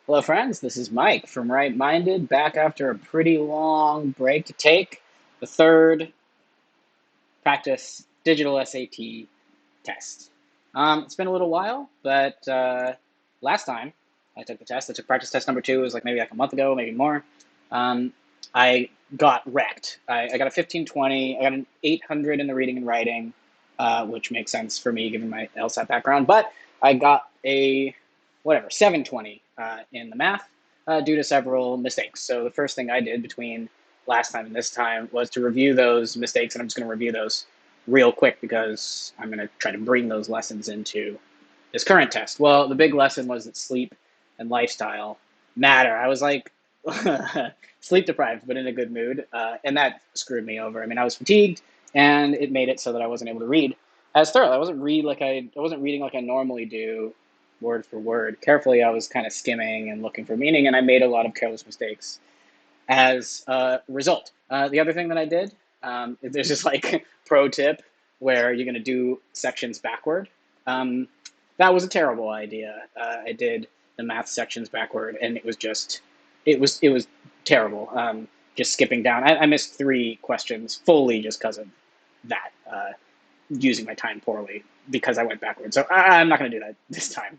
Hello, friends. This is Mike from Right Minded, back after a pretty long break to take the third practice digital SAT test. It's been a little while, but last time I took the test, I took practice test number two. It was maybe a month ago, maybe more. I got wrecked. I got a 1520. I got an 800 in the reading and writing, which makes sense for me given my LSAT background. But I got a 720 in the math due to several mistakes. So the first thing I did between last time and this time was to review those mistakes, and I'm just going to review those real quick because I'm going to try to bring those lessons into this current test. Well, the big lesson was that sleep and lifestyle matter. I was like sleep deprived, but in a good mood, and that screwed me over. I mean, I was fatigued, and it made it so that I wasn't able to read as thoroughly. I wasn't reading like I normally do, word for word. Carefully, I was kind of skimming and looking for meaning, and I made a lot of careless mistakes as a result. The other thing that I did, there's just pro tip where you're going to do sections backward. That was a terrible idea. I did the math sections backward, and it was terrible. Just skipping down. I missed 3 questions fully just because of that, using my time poorly because I went backwards. So I'm not going to do that this time.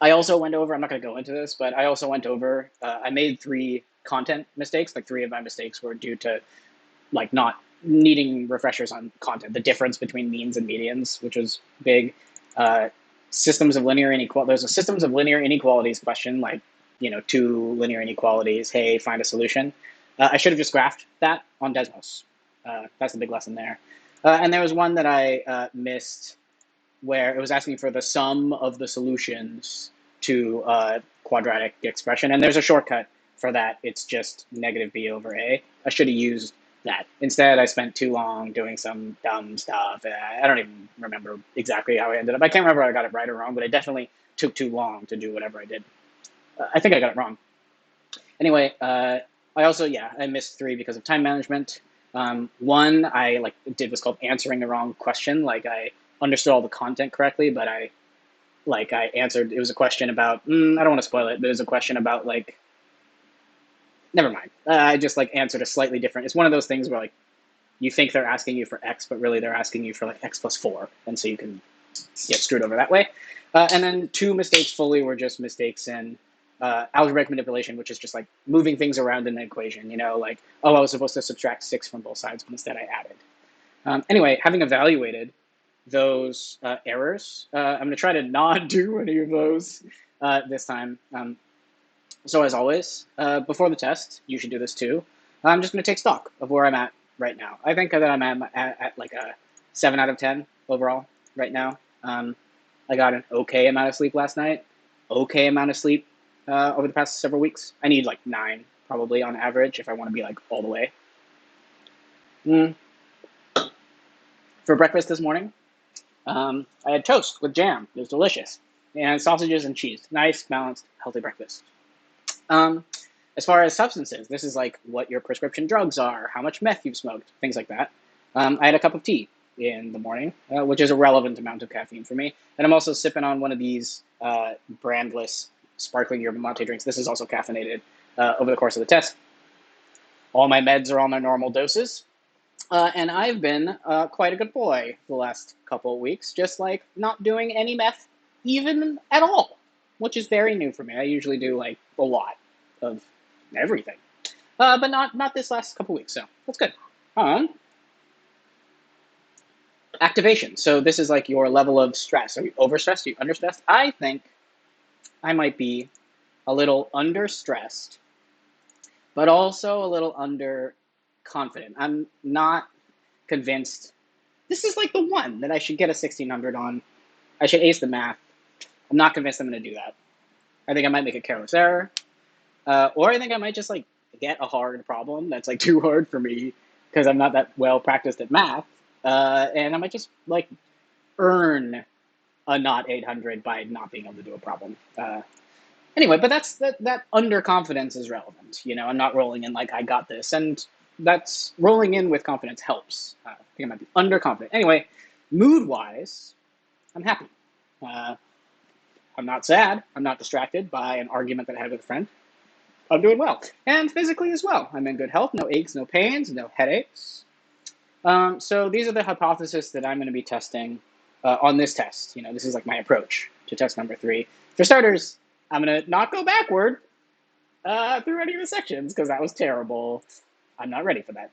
I also went over, I'm not going to go into this, but I also went over, I made 3 content mistakes. 3 of my mistakes were due to not needing refreshers on content, the difference between means and medians, which was big. Systems of linear inequality. There's a systems of linear inequalities question, 2 linear inequalities, hey, find a solution. I should have just graphed that on Desmos. That's the big lesson there. And there was one that I missed where it was asking for the sum of the solutions to a quadratic expression. And there's a shortcut for that. It's just negative b over a. I should have used that. Instead, I spent too long doing some dumb stuff. I don't even remember exactly how I ended up. I can't remember if I got it right or wrong, but I definitely took too long to do whatever I did. I think I got it wrong. Anyway, I also, I missed 3 because of time management. One I did was called answering the wrong question. I understood all the content correctly, but I answered, it was a question about, I don't want to spoil it, but it was a question about never mind. I just answered a slightly different, it's one of those things where you think they're asking you for X, but really they're asking you for X plus 4. And so you can get screwed over that way. And then 2 mistakes fully were just mistakes in algebraic manipulation, which is just moving things around in an equation, oh, I was supposed to subtract 6 from both sides, but instead I added. Anyway, having evaluated those errors, I'm going to try to not do any of those this time. So as always, before the test, you should do this too. I'm just going to take stock of where I'm at right now. I think that I'm at a 7 out of 10 overall right now. I got an okay amount of sleep last night, okay amount of sleep over the past several weeks. I need 9 probably on average if I want to be all the way. For breakfast this morning, I had toast with jam. It was delicious. And sausages and cheese. Nice, balanced, healthy breakfast. As far as substances, this is what your prescription drugs are, how much meth you've smoked, things like that. I had a cup of tea in the morning, which is a relevant amount of caffeine for me. And I'm also sipping on one of these brandless sparkling yerba mate drinks. This is also caffeinated over the course of the test. All my meds are on their normal doses. And I've been quite a good boy the last couple of weeks, just not doing any meth even at all, which is very new for me. I usually do a lot of everything, but not this last couple of weeks, so that's good. Activation. So this is your level of stress. Are you overstressed? Are you understressed? I think I might be a little understressed, but also a little underconfident. I'm not convinced. This is the one that I should get a 1600 on. I should ace the math. I'm not convinced I'm going to do that. I think I might make a careless error. Or I think I might just get a hard problem that's too hard for me because I'm not that well practiced at math. And I might just earn a not 800 by not being able to do a problem. Anyway, but that underconfidence is relevant. I'm not rolling in I got this. And that's rolling in with confidence helps. I think I might be underconfident. Anyway, mood-wise, I'm happy. I'm not sad. I'm not distracted by an argument that I had with a friend. I'm doing well. And physically as well. I'm in good health. No aches, no pains, no headaches. So these are the hypotheses that I'm going to be testing on this test. This is like my approach to test number 3. For starters, I'm going to not go backward through any of the sections because that was terrible. I'm not ready for that.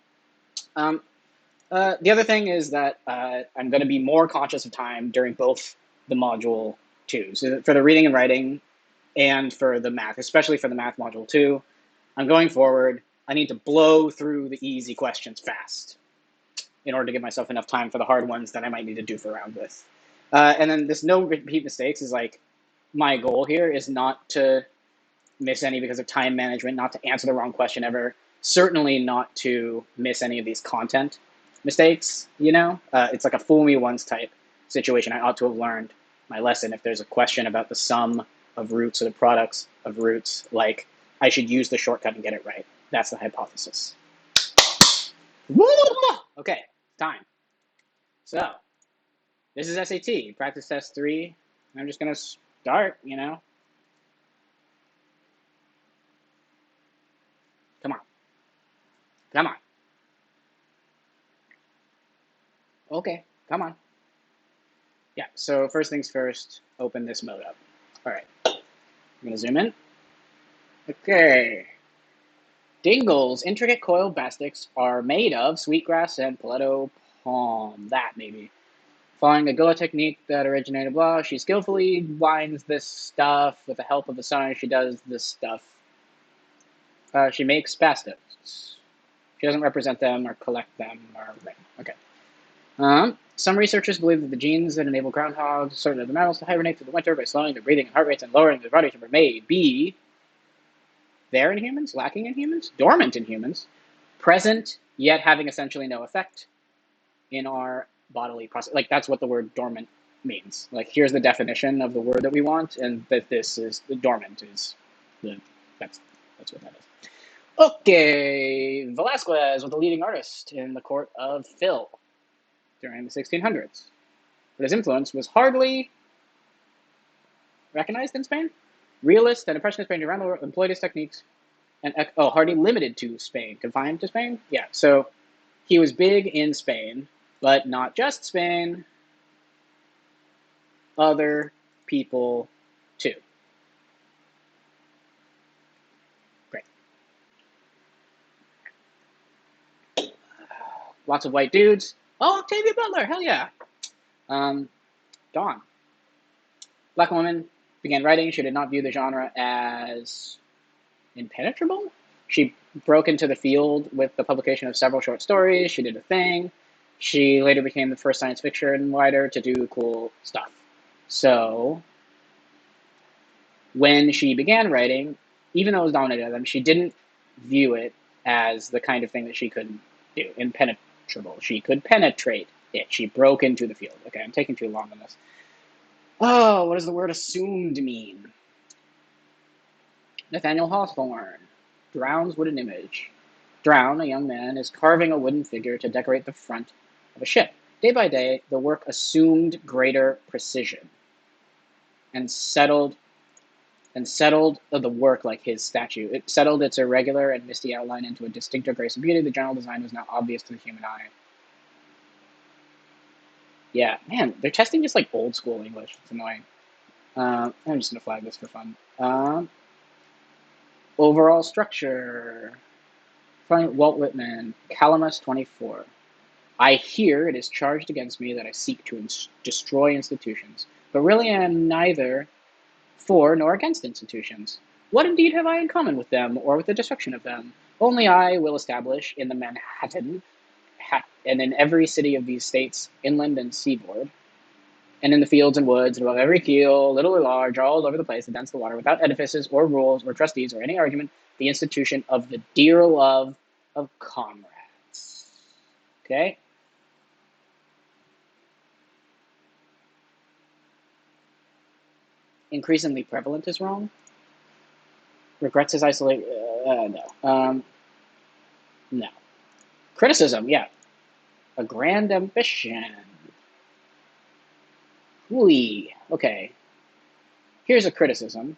The other thing is that I'm going to be more conscious of time during both the module 2. So for the reading and writing and for the math, especially for the math module 2, I'm going forward. I need to blow through the easy questions fast in order to give myself enough time for the hard ones that I might need to doof around with. And then this no repeat mistakes is like, my goal here is not to miss any because of time management, not to answer the wrong question ever, certainly not to miss any of these content mistakes, It's like a fool me once type situation. I ought to have learned my lesson. If there's a question about the sum of roots or the products of roots, like I should use the shortcut and get it right. That's the hypothesis. Okay, time. So, this is SAT, practice test 3. I'm just going to start, Come on. Come on. Okay, come on. Yeah, so first things first, open this mode up. All right, I'm going to zoom in. Okay. Dingle's intricate coiled bastics are made of sweetgrass and palmetto palm. That, maybe. Following the Goa technique that originated, blah, she skillfully winds this stuff with the help of the sun. She does this stuff. She makes bastics. She doesn't represent them or collect them or right. Okay. Some researchers believe that the genes that enable groundhogs, certain other mammals, to hibernate through the winter by slowing their breathing and heart rates and lowering their body temperature may be there in humans, lacking in humans, dormant in humans, present, yet having essentially no effect in our bodily process. Like, that's what the word dormant means. Like, here's the definition of the word that we want, and that this is the dormant is that's what that is. Okay, Velasquez was the leading artist in the court of Phil during the 1600s, but his influence was hardly recognized in Spain. Realists and Impressionists painting around the world employed his techniques, and hardly limited to Spain, confined to Spain. Yeah, so he was big in Spain, but not just Spain, other people too. Great. Lots of white dudes. Oh, Octavia Butler, hell yeah. Dawn. Black woman began writing. She did not view the genre as impenetrable. She broke into the field with the publication of several short stories. She did a thing. She later became the first science fiction writer to do cool stuff. So when she began writing, even though it was dominated by them, she didn't view it as the kind of thing that she could do, impenetrable. She could penetrate it. She broke into the field. Okay, I'm taking too long on this. Oh, what does the word assumed mean? Nathaniel Hawthorne drowns wooden image. Drown, a young man, is carving a wooden figure to decorate the front of a ship. Day by day, the work assumed greater precision and settled the work like his statue. It settled its irregular and misty outline into a distinctive grace and beauty. The general design was now obvious to the human eye. Yeah, man, they're testing just like old school English. It's annoying. I'm just going to flag this for fun. Overall structure. Walt Whitman, Calamus 24. I hear it is charged against me that I seek to destroy institutions, but really I am neither for nor against institutions. What indeed have I in common with them, or with the destruction of them? Only I will establish in the Manhattan, and in every city of these states, inland and seaboard, and in the fields and woods, and above every keel, little or large, all over the place, against the water, without edifices, or rules, or trustees, or any argument, the institution of the dear love of comrades. Okay? Increasingly prevalent is wrong. Regrets his isolation. No. No. Criticism, yeah. A grand ambition. Ooh, okay. Here's a criticism.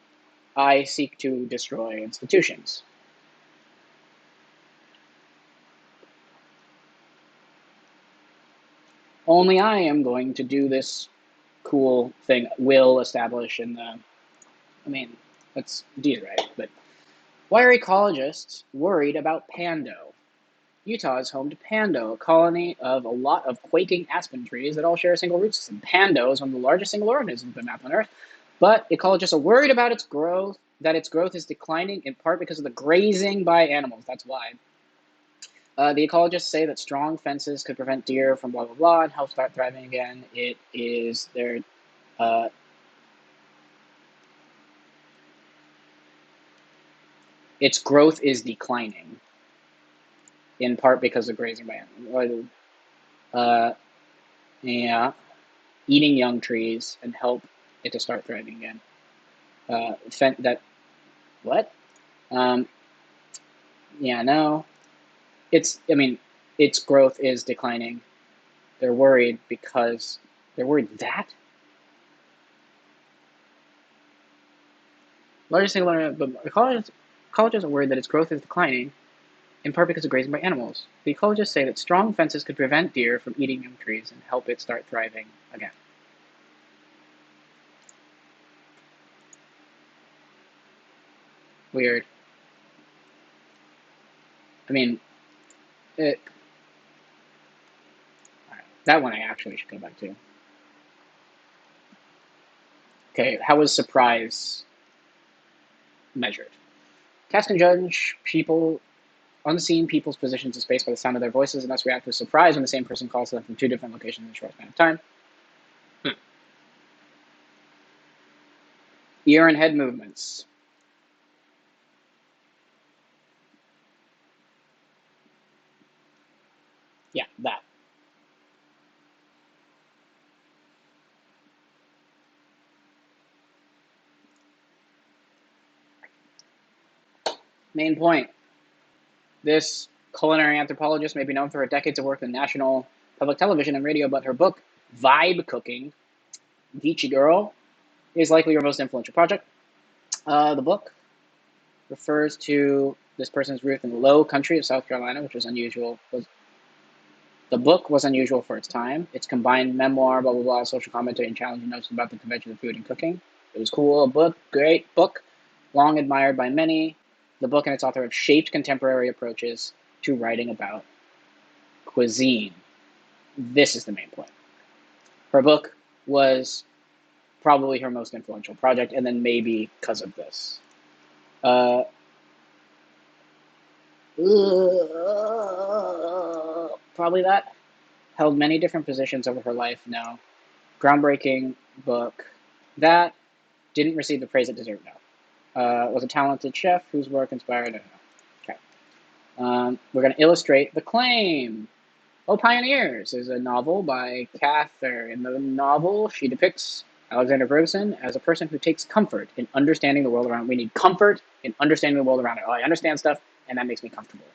I seek to destroy institutions. Only I am going to do this cool thing. Will establish in the. I mean, that's D, right? But why are ecologists worried about Pando? Utah is home to Pando, a colony of a lot of quaking aspen trees that all share a single root system. Pando is one of the largest single organisms on mapped on Earth, but ecologists are worried about its growth, that its growth is declining in part because of the grazing by animals. That's why. The ecologists say that strong fences could prevent deer from blah blah blah and help start thriving again. It is their uh, its growth is declining in part because of grazing by animals. Yeah, eating young trees and help it to start thriving again. That what? Um, yeah, no. I mean, its growth is declining. They're worried because they're worried that largest single, but ecologists are worried that its growth is declining in part because of grazing by animals. The ecologists say that strong fences could prevent deer from eating young trees and help it start thriving again. Weird. I mean, it, that one I actually should go back to. Okay, how was surprise measured? Cast and judge people, unseen people's positions in space by the sound of their voices and thus react with surprise when the same person calls to them from two different locations in a short span of time. Ear and head movements. Yeah, that. Main point. This culinary anthropologist may be known for her decades of work in national public television and radio, but her book, Vibe Cooking, Vici Girl, is likely her most influential project. The book refers to this person's roots in the low country of South Carolina, which was unusual. The book was unusual for its time. Its combined memoir, blah, blah, blah, social commentary, and challenging notes about the convention of food and cooking. It was cool. A book, great book, long admired by many. The book and its author have shaped contemporary approaches to writing about cuisine. This is the main point. Her book was probably her most influential project, and then maybe because of this. Uh, Probably that. Held many different positions over her life. No. Groundbreaking book. That didn't receive the praise it deserved. No. Was a talented chef whose work inspired. No. Okay. We're going to illustrate the claim. Oh, Pioneers is a novel by Cather. In the novel, she depicts Alexander Ferguson as a person who takes comfort in understanding the world around. We need comfort in understanding the world around it. Oh, I understand stuff, and that makes me comfortable.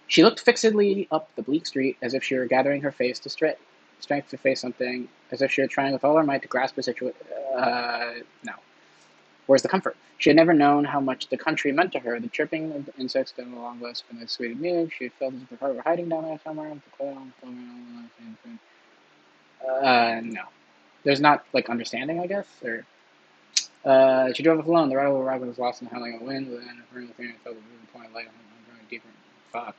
She looked fixedly up the bleak street as if she were gathering her face to strength to face something, as if she were trying with all her might to grasp a situation. No. Where's the comfort? She had never known how much the country meant to her. The chirping of the insects down the long west from the sweet music. She felt as if her heart were hiding down there somewhere. No. There's not, like, understanding, I guess, or... she drove off alone. The ride over was lost in the howling of the wind. Within a room, the felt a point of light on her, growing deeper. Fuck.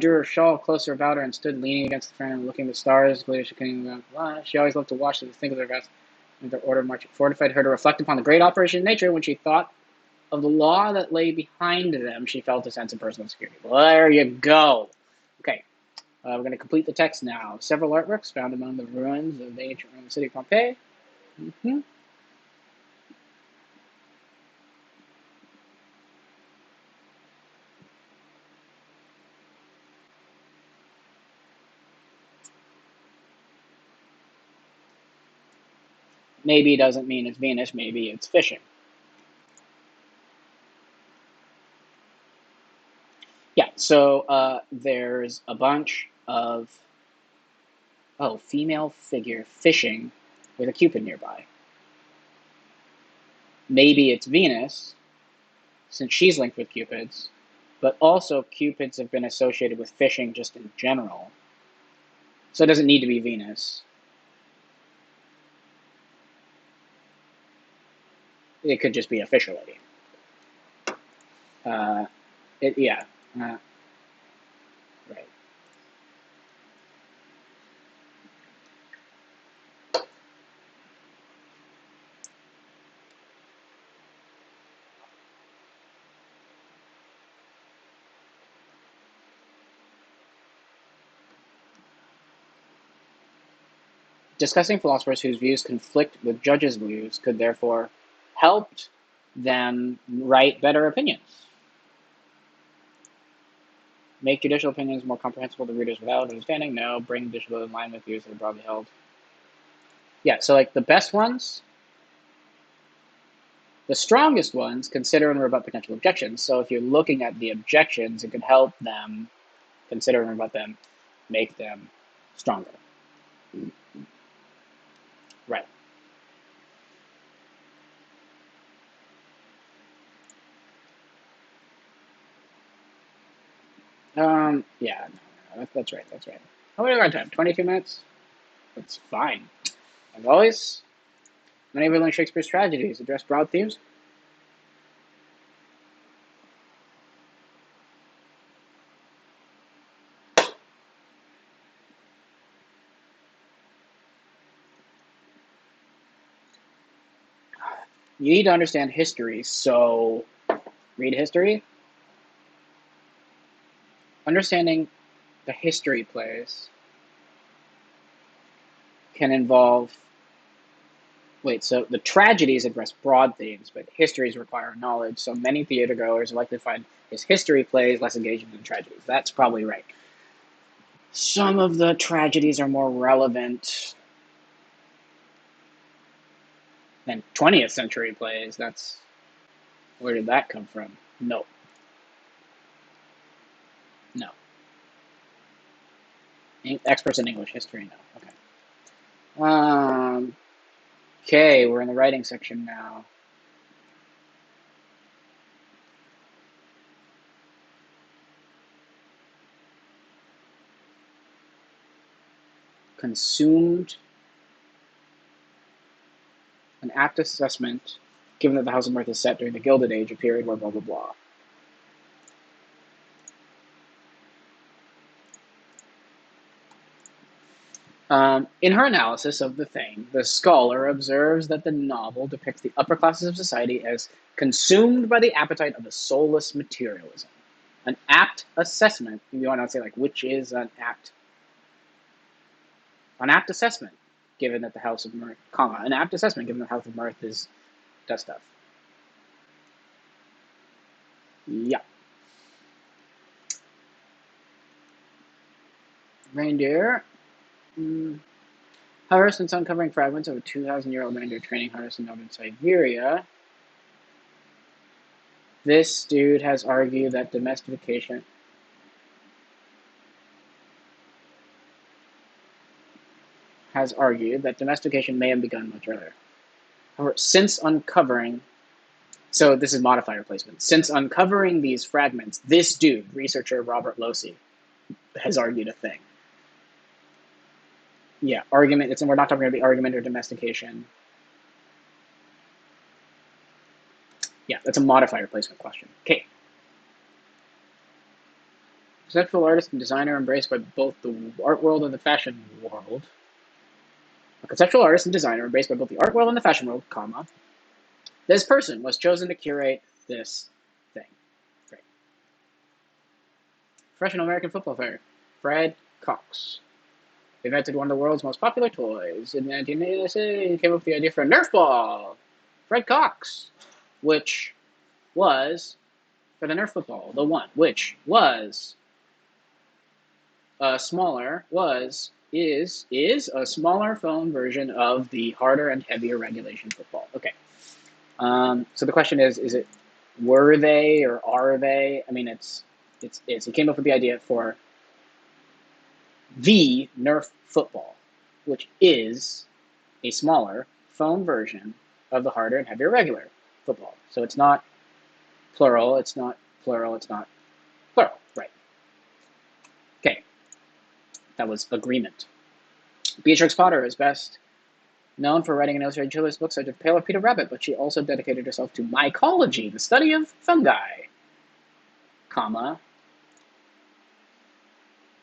Drew her shawl closer about her and stood leaning against the frame, looking at the stars. Later, she couldn't even. She always loved to watch the distinctive vest. And the order of march fortified her to reflect upon the great operation in nature. When she thought of the law that lay behind them, she felt a sense of personal security. Well, there you go. Okay, we're going to complete the text now. Several artworks found among the ruins of the ancient Roman city of Pompeii. Mm-hmm. Maybe doesn't mean it's Venus. Maybe it's fishing. Yeah, so there's a bunch of female figure fishing with a Cupid nearby. Maybe it's Venus, since she's linked with Cupids, but also Cupids have been associated with fishing just in general. So it doesn't need to be Venus. It could just be a fisher lady. Yeah. Right. Discussing philosophers whose views conflict with judges' views could therefore help them write better opinions. Make judicial opinions more comprehensible to readers without understanding? No. Bring judicial in line with views that are broadly held. Yeah, so like the best ones, the strongest ones consider and rebut potential objections. So if you're looking at the objections, it could help them consider and rebut them, make them stronger. Right. Yeah, no, that's right, that's right. How many our time? 22 minutes? That's fine. As always, many of William Shakespeare's tragedies address broad themes. You need to understand history, so read history. Understanding the history plays can involve. Wait, so the tragedies address broad themes, but histories require knowledge, so many theatergoers are likely to find his history plays less engaging than tragedies. That's probably right. Some of the tragedies are more relevant than 20th century plays. Where did that come from? No. No. Experts in English history, no. Okay. Okay, we're in the writing section now. Consumed an apt assessment, given that the House of Mirth is set during the Gilded Age, a period where blah, blah, blah. In her analysis of the thing, the scholar observes that the novel depicts the upper classes of society as consumed by the appetite of a soulless materialism. An apt assessment, you want to say like, which is an apt assessment, given that the House of Mirth, comma, an apt assessment, given that the House of Mirth does stuff. Yeah. Reindeer. However, since uncovering fragments of a 2,000-year-old reindeer training harness in northern Siberia, this dude has argued that domestication may have begun much earlier. However, since uncovering, so this is modifier placement. Since uncovering these fragments, this dude, researcher Robert Losey, has argued a thing. Yeah, argument. We're not talking about the argument or domestication. Yeah, that's a modifier placement question. Okay. Conceptual artist and designer embraced by both the art world and the fashion world. A conceptual artist and designer embraced by both the art world and the fashion world, comma. This person was chosen to curate this thing. Great. Professional American football player, Fred Cox. He invented one of the world's most popular toys. In 1980, he came up with the idea for a Nerf ball. Fred Cox, which was for the Nerf football, the one, which was is a smaller foam version of the harder and heavier regulation football. Okay. So the question is it were they or are they? I mean, it's. He came up with the idea for the Nerf football, which is a smaller foam version of the harder and heavier regular football. So it's not plural, it's not plural, it's not plural, right? Okay, that was agreement. Beatrix Potter is best known for writing and illustrating children's books such as Pale of Peter Rabbit, but she also dedicated herself to mycology, the study of fungi, comma,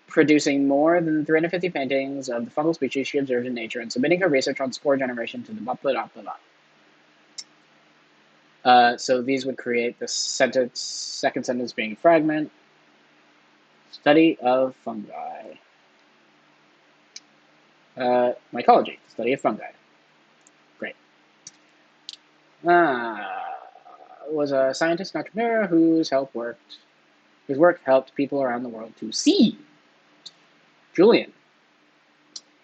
producing more than 350 paintings of the fungal species she observed in nature and submitting her research on spore generation to the blah, blah, blah, blah, blah. So these would create the sentence, second sentence being fragment, study of fungi. Mycology, study of fungi. Great. Was a scientist and entrepreneur whose work helped people around the world to see. Julian,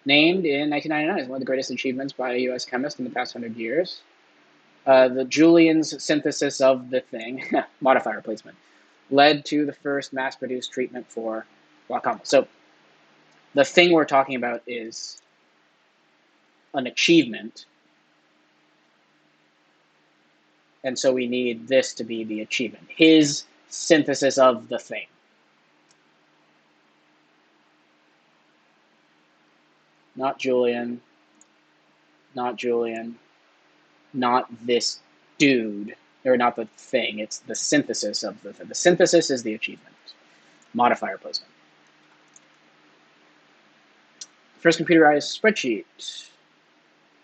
named in 1999 as one of the greatest achievements by a U.S. chemist in the past 100 years. The Julian's synthesis of the thing, modifier replacement, led to the first mass-produced treatment for glaucoma. So the thing we're talking about is an achievement, and so we need this to be the achievement. His synthesis of the thing. Not Julian, not Julian, not this dude, or not the thing, it's the synthesis of the thing. The synthesis is the achievement. Modifier replacement. First computerized spreadsheet.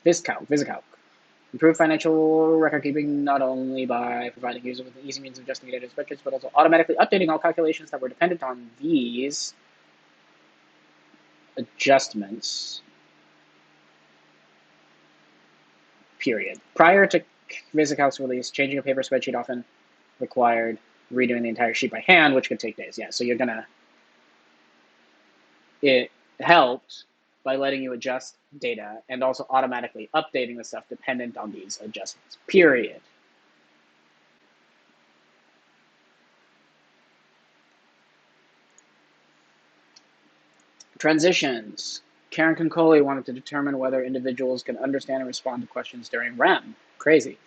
VisCalc. Improved financial record keeping not only by providing users with an easy means of adjusting data spreadsheets, but also automatically updating all calculations that were dependent on these adjustments. Period. Prior to VisCalc's release, changing a paper spreadsheet often required redoing the entire sheet by hand, which could take days. Yeah, so it helped by letting you adjust data and also automatically updating the stuff dependent on these adjustments, period. Transitions. Karen Concoli wanted to determine whether individuals can understand and respond to questions during REM. Crazy.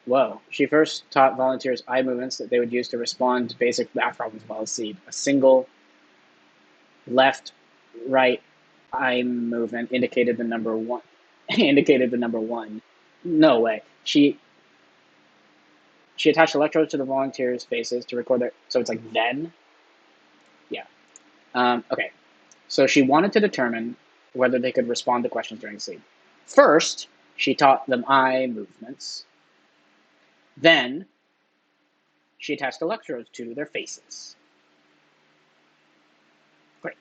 Whoa. She first taught volunteers eye movements that they would use to respond to basic math problems while asleep. A single left, right eye movement indicated the number one. No way. She attached electrodes to the volunteers' faces to record their. So it's like then. Yeah. Okay. So she wanted to determine whether they could respond to questions during sleep. First, she taught them eye movements. Then, she attached electrodes to their faces. Great.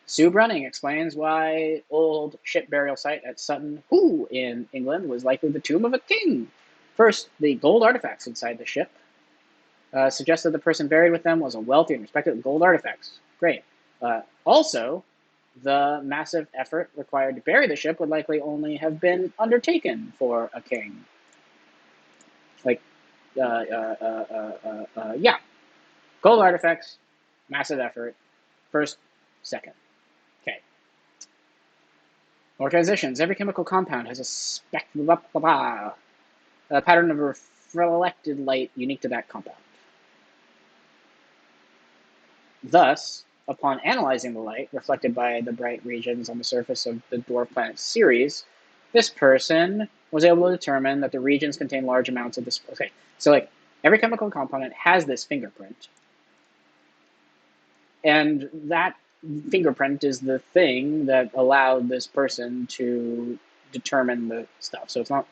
Sue Brunning explains why old ship burial site at Sutton Hoo in England was likely the tomb of a king. First, the gold artifacts inside the ship suggested the person buried with them was a wealthy and respected gold artifacts. Great. Also, the massive effort required to bury the ship would likely only have been undertaken for a king. Like, yeah. Gold artifacts, massive effort, first, second. Okay. More transitions. Every chemical compound has a pattern of reflected light unique to that compound. Thus, upon analyzing the light reflected by the bright regions on the surface of the dwarf planet Ceres, this person was able to determine that the regions contain large amounts of this. Okay, so like every chemical component has this fingerprint, and that fingerprint is the thing that allowed this person to determine the stuff. So it's not,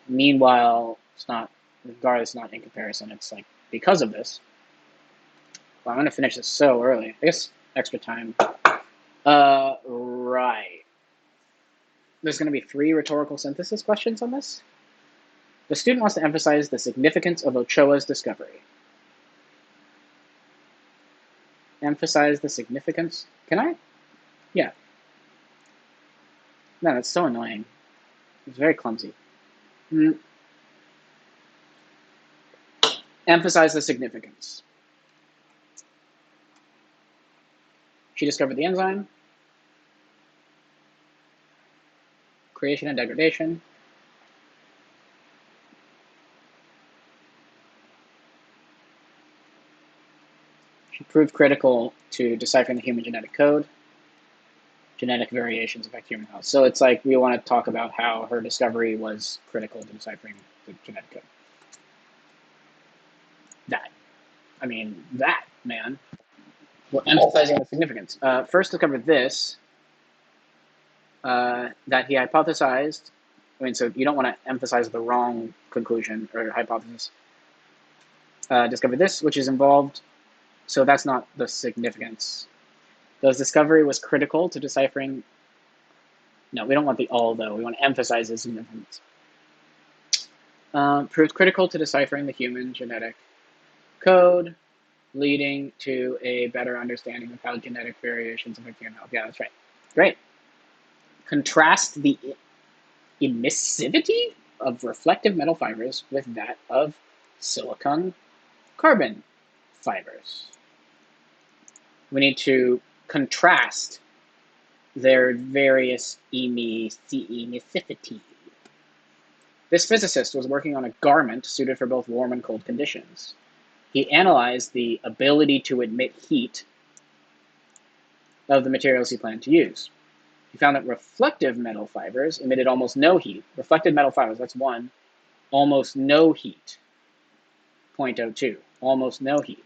meanwhile, it's not, regardless, not in comparison. It's like because of this. Well, I'm going to finish this so early. I guess extra time. Right. There's going to be 3 rhetorical synthesis questions on this. The student wants to emphasize the significance of Ochoa's discovery. Emphasize the significance. Can I? Yeah. No, that's so annoying. It's very clumsy. Emphasize the significance. She discovered the enzyme. creation and degradation. She proved critical to deciphering the human genetic code. Genetic variations affect human health. So it's like we want to talk about how her discovery was critical to deciphering the genetic code. That, man. We're emphasizing the significance. First discovered this, that he hypothesized. So you don't want to emphasize the wrong conclusion or hypothesis. Discovered this, which is involved. So that's not the significance. The discovery was critical to deciphering. No, we don't want the all, though. We want to emphasize the significance. Proved critical to deciphering the human genetic code, leading to a better understanding of how genetic variations affect human health. Yeah, that's right. Great. Contrast the emissivity of reflective metal fibers with that of silicon carbon fibers. We need to contrast their various emissivity. This physicist was working on a garment suited for both warm and cold conditions. He analyzed the ability to emit heat of the materials he planned to use. He found that reflective metal fibers emitted almost no heat. Reflective metal fibers, that's one. Almost no heat. 0.02. Almost no heat.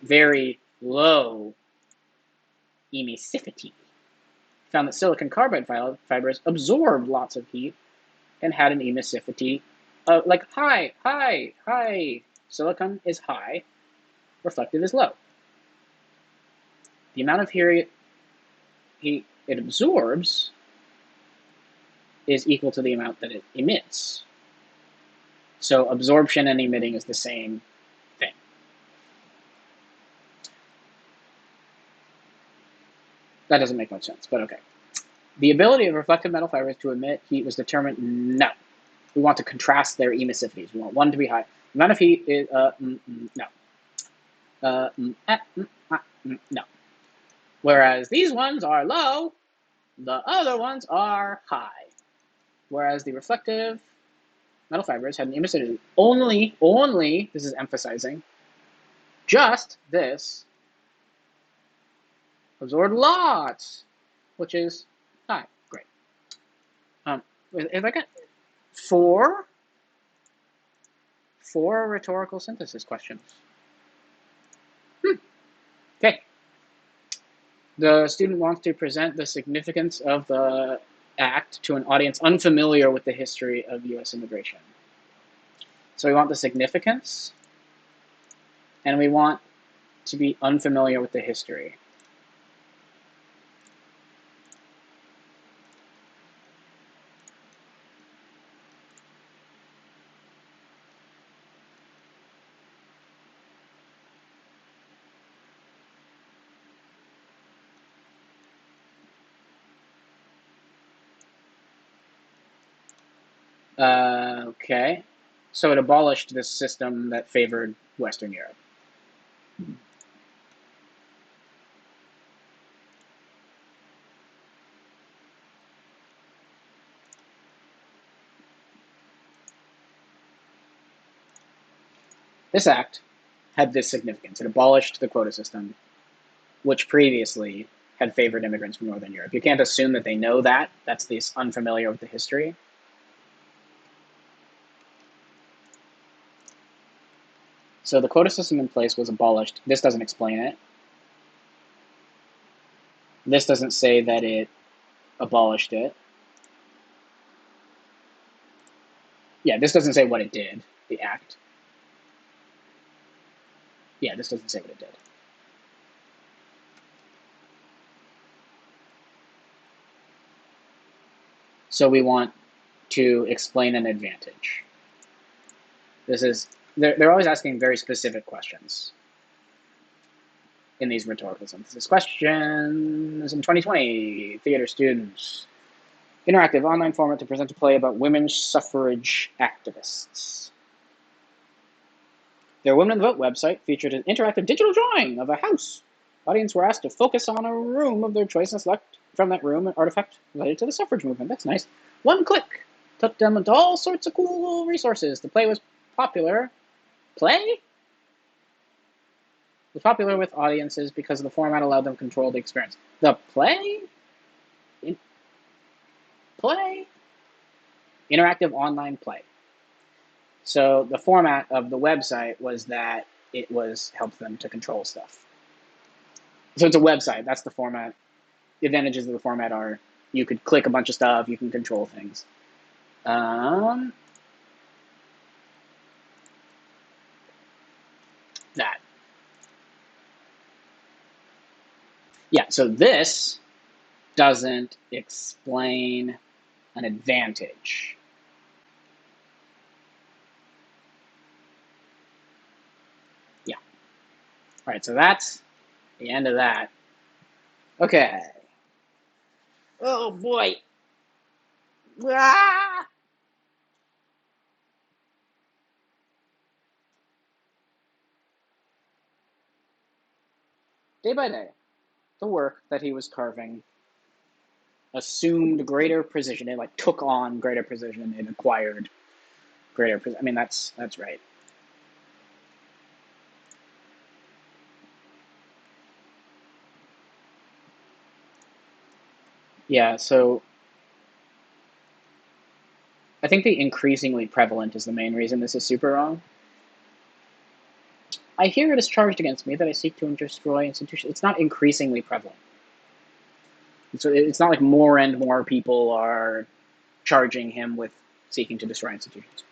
Very low emissivity. Found that silicon carbide fibers absorbed lots of heat and had an emissivity like high. Silicon is high. Reflective is low. The amount of heat it absorbs is equal to the amount that it emits. So absorption and emitting is the same thing. That doesn't make much sense, but okay. The ability of reflective metal fibers to emit heat was determined, no. We want to contrast their emissivities. We want one to be high. The amount of heat is, no. No. Whereas these ones are low, the other ones are high. Whereas the reflective metal fibers had an emissivity only, this is emphasizing, just this, absorbed lots, which is high. Great. If I got four rhetorical synthesis questions. Okay. The student wants to present the significance of the act to an audience unfamiliar with the history of U.S. immigration. So we want the significance, and we want to be unfamiliar with the history. Okay, so it abolished this system that favored Western Europe. This act had this significance. It abolished the quota system, which previously had favored immigrants from Northern Europe. You can't assume that they know that. That's this unfamiliar with the history. So the quota system in place was abolished. This doesn't explain it. This doesn't say that it abolished it. Yeah, this doesn't say what it did, the act. Yeah, this doesn't say what it did. So we want to explain an advantage. This is, they're always asking very specific questions in these rhetorical synthesis questions. In 2020, theater students, interactive online format to present a play about women's suffrage activists. Their Women in the Vote website featured an interactive digital drawing of a house. Audience were asked to focus on a room of their choice and select from that room an artifact related to the suffrage movement. That's nice. One click took them into all sorts of cool resources. The play was popular. Play? Was popular with audiences because the format allowed them to control the experience. The play? Play? Interactive online play. So the format of the website was that it was helped them to control stuff. So it's a website. That's the format. The advantages of the format are you could click a bunch of stuff. You can control things. That. Yeah, so this doesn't explain an advantage. Yeah. All right, so that's the end of that. Okay. Oh, boy. Ah! Day by day, the work that he was carving assumed greater precision. It like took on greater precision. It acquired greater precision. I mean, that's right. Yeah, so I think the increasingly prevalent is the main reason this is super wrong. I hear it is charged against me that I seek to destroy institutions. It's not increasingly prevalent. So it's not like more and more people are charging him with seeking to destroy institutions.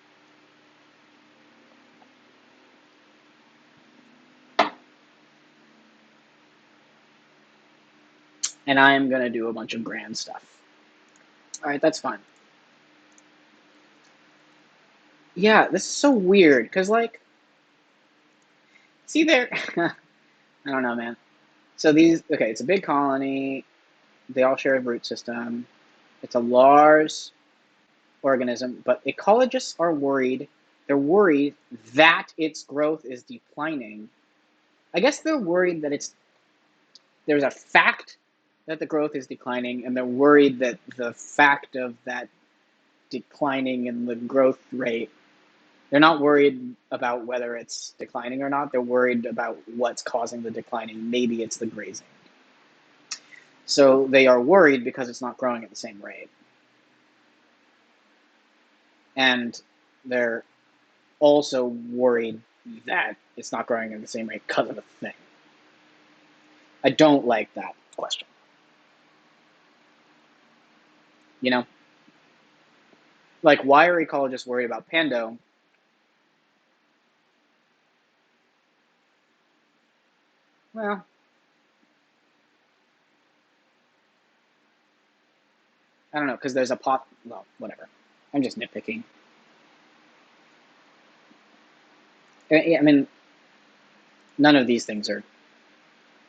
And I'm going to do a bunch of grand stuff. All right, that's fine. Yeah, this is so weird, because, like, see there? I don't know, man. So these, okay, it's a big colony. They all share a root system. It's a large organism, but ecologists are worried. They're worried that its growth is declining. I guess they're worried that there's a fact that the growth is declining, and they're worried that the fact of that declining in the growth rate, they're not worried about whether it's declining or not. They're worried about what's causing the declining. Maybe it's the grazing. So they are worried because it's not growing at the same rate. And they're also worried that it's not growing at the same rate because of a thing. I don't like that question. You know? Like, why are ecologists worried about Pando? Well, I don't know, because there's a pot. Well, whatever. I'm just nitpicking. I mean, none of these things are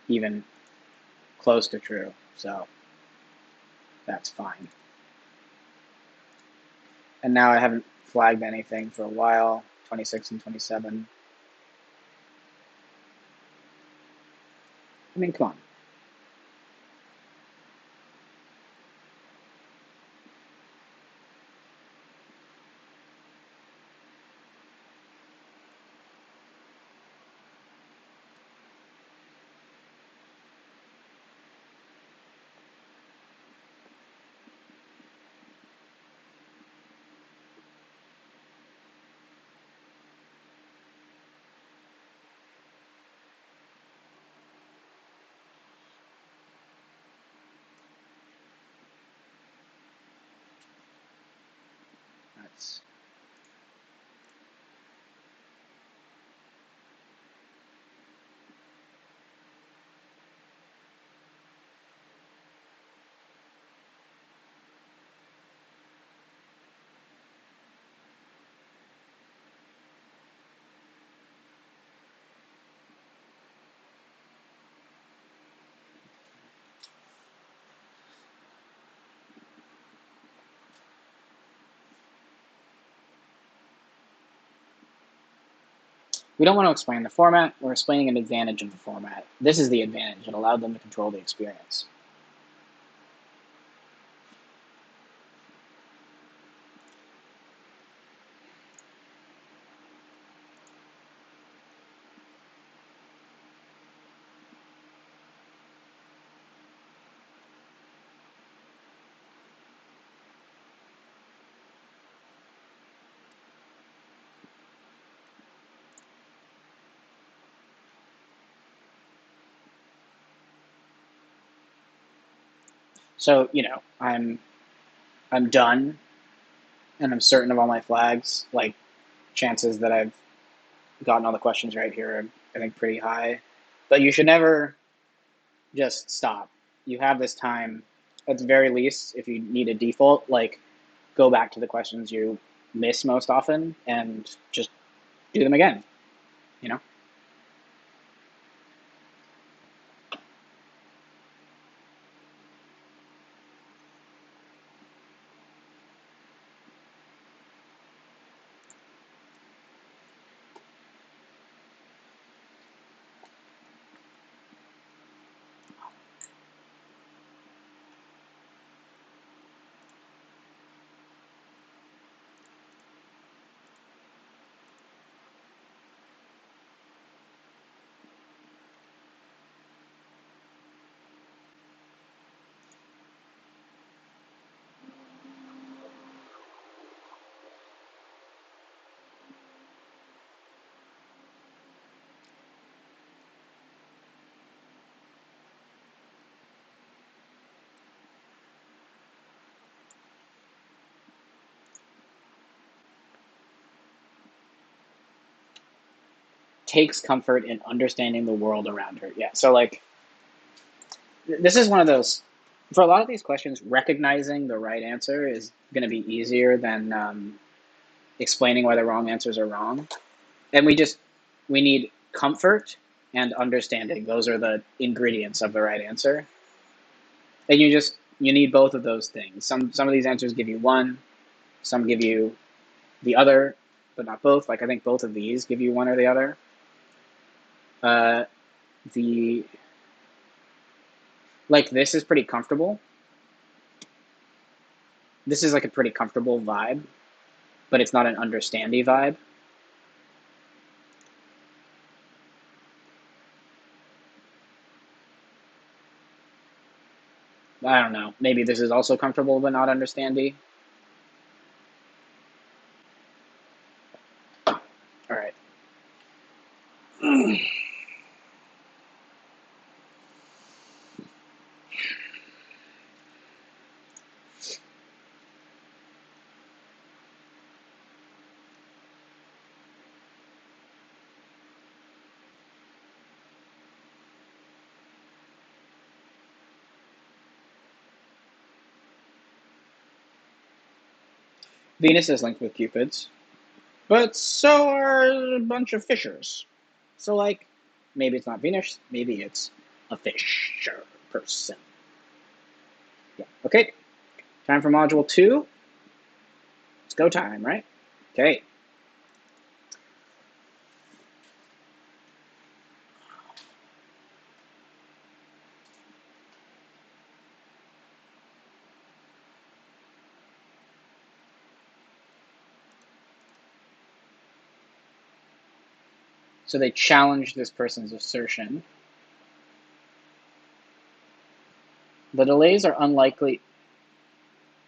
even close to true, so that's fine. And now I haven't flagged anything for a while, 26 and 27. I mean, come on. That's We don't want to explain the format. We're explaining an advantage of the format. This is the advantage. It allowed them to control the experience. So, I'm done and I'm certain of all my flags. Like, chances that I've gotten all the questions right here are, I think, pretty high. But you should never just stop. You have this time. At the very least, if you need a default, like, go back to the questions you miss most often and just do them again, you know? Takes comfort in understanding the world around her. Yeah. So, like, this is one of those, for a lot of these questions, recognizing the right answer is going to be easier than explaining why the wrong answers are wrong. And we need comfort and understanding. Those are the ingredients of the right answer. And you need both of those things. Some of these answers give you one, some give you the other, but not both. Like, I think both of these give you one or the other. Uh, the like, this is pretty comfortable. This is like a pretty comfortable vibe, but it's not an understandy vibe. I don't know. Maybe this is also comfortable but not understandy. All right. Venus is linked with Cupids, but so are a bunch of fishers. So, like, maybe it's not Venus, maybe it's a fisher person. Yeah. Okay. Time for module 2. It's go time, right? Okay. So they challenge this person's assertion. The delays are unlikely.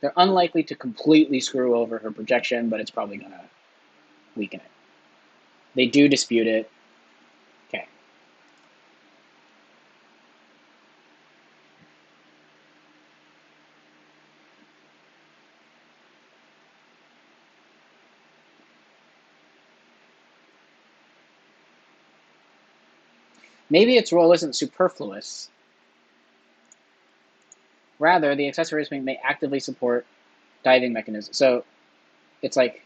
They're unlikely to completely screw over her projection, but it's probably going to weaken it. They do dispute it. Okay. Maybe its role isn't superfluous. Rather, the accessories may actively support diving mechanisms. So it's like,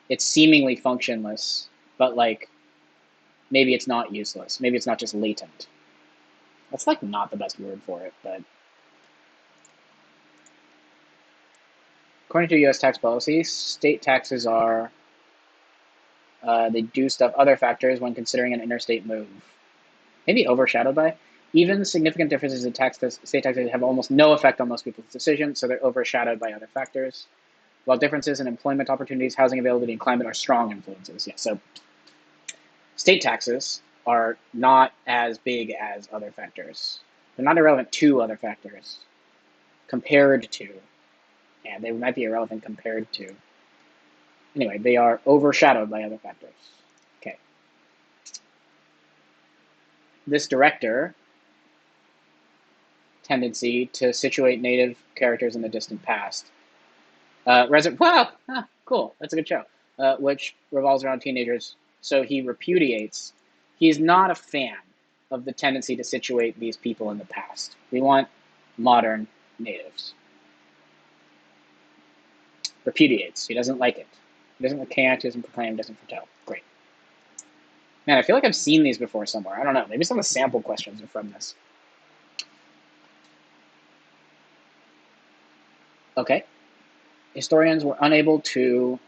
it's seemingly functionless, but like, maybe it's not useless. Maybe it's not just latent. That's like not the best word for it, but according to U.S. tax policy, state taxes are, they do stuff other factors when considering an interstate move. Maybe overshadowed by. Even significant differences in state taxes have almost no effect on most people's decisions, so they're overshadowed by other factors. While differences in employment opportunities, housing availability, and climate are strong influences. Yeah, so state taxes are not as big as other factors. They're not irrelevant to other factors. Compared to. Yeah, they might be irrelevant compared to. Anyway, they are overshadowed by other factors. Okay. This director tendency to situate native characters in the distant past. Wow, cool, that's a good show. Which revolves around teenagers. So he repudiates. He's not a fan of the tendency to situate these people in the past. We want modern natives. Repudiates. He doesn't like it. He doesn't recant, doesn't proclaim, doesn't foretell. Great. Man, I feel like I've seen these before somewhere. I don't know. Maybe some of the sample questions are from this. Okay. Historians were unable to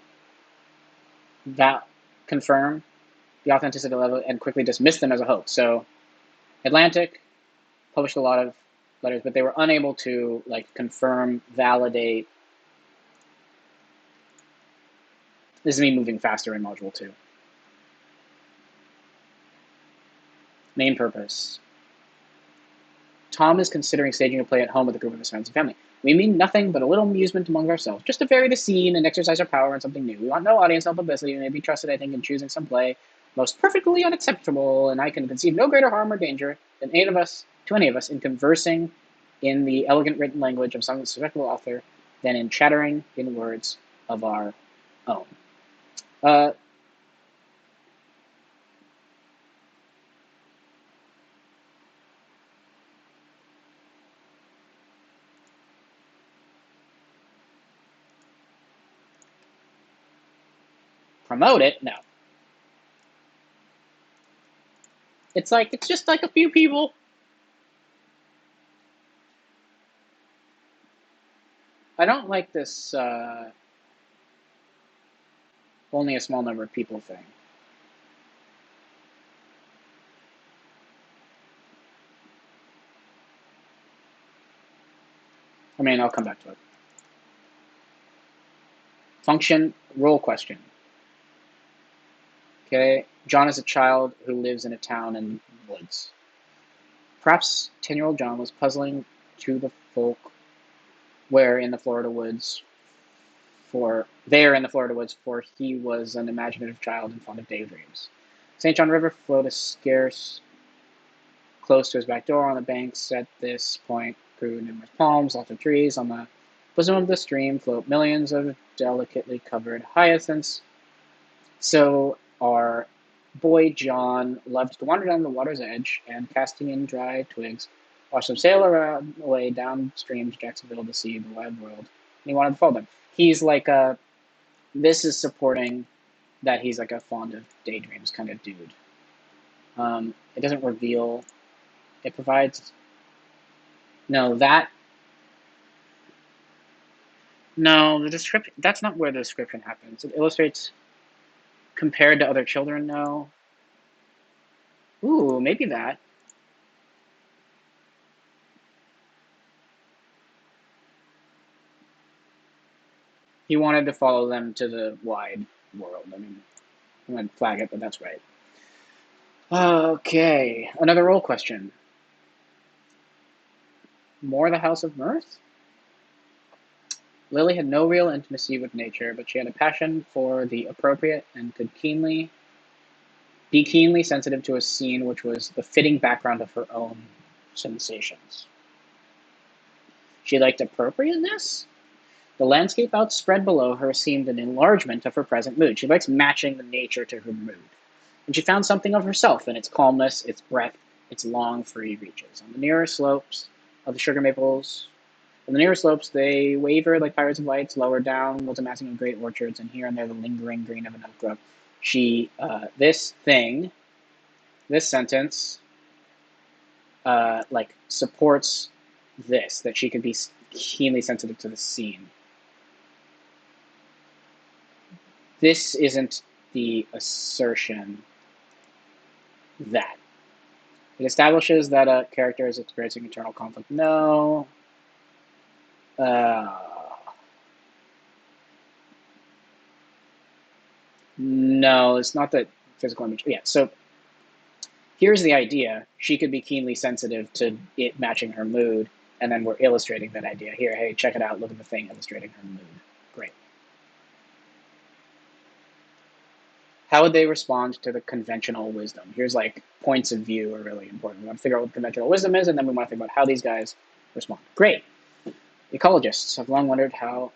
confirm the authenticity level and quickly dismissed them as a hoax. So Atlantic published a lot of letters, but they were unable to confirm, validate. This is me moving faster in module 2. Main purpose. Tom is considering staging a play at home with a group of his friends and family. We mean nothing but a little amusement among ourselves, just to vary the scene and exercise our power in something new. We want no audience, no publicity. We may be trusted, I think, in choosing some play most perfectly unacceptable, and I can conceive no greater harm or danger than any of us in conversing in the elegant written language of some respectable author than in chattering in words of our own. Promote it? No. It's just like a few people. I don't like this only a small number of people thing. I mean, I'll come back to it. Function, role question. Okay, John is a child who lives in a town in the woods. Perhaps 10-year-old John was puzzling to the folk in the Florida woods, for he was an imaginative child and fond of daydreams. St. John River flowed scarce close to his back door. On the banks at this point grew numerous palms, lots of trees. On the bosom of the stream float millions of delicately covered hyacinths. So our boy John loved to wander down the water's edge and, casting in dry twigs, watch them sail away downstream to Jacksonville to see the wide world. And he wanted to follow them. He's this is supporting that he's a fond of daydreams kind of dude. It doesn't reveal. It provides. No, the description. That's not where the description happens. It illustrates compared to other children. No. Ooh, maybe that. He wanted to follow them to the wide world. I mean, I'm going to flag it, but that's right. Okay, another role question. More the House of Mirth? Lily had no real intimacy with nature, but she had a passion for the appropriate and could be keenly sensitive to a scene which was the fitting background of her own sensations. She liked appropriateness? The landscape outspread below her seemed an enlargement of her present mood. She likes matching the nature to her mood. And she found something of herself in its calmness, its breadth, its long, free reaches. On the nearer slopes of the sugar maples, they wavered like pirates of lights. Lower down was a massing of great orchards, and here and there the lingering green of an oak grove. This sentence, supports this, that she could be keenly sensitive to the scene. This isn't the assertion that. It establishes that a character is experiencing internal conflict. No. No, it's not that physical image. Yeah, so here's the idea. She could be keenly sensitive to it matching her mood, and then we're illustrating that idea. Here, hey, check it out. Look at the thing illustrating her mood. Great. How would they respond to the conventional wisdom? Here's points of view are really important. We want to figure out what conventional wisdom is, and then we want to think about how these guys respond. Great. Ecologists have long wondered how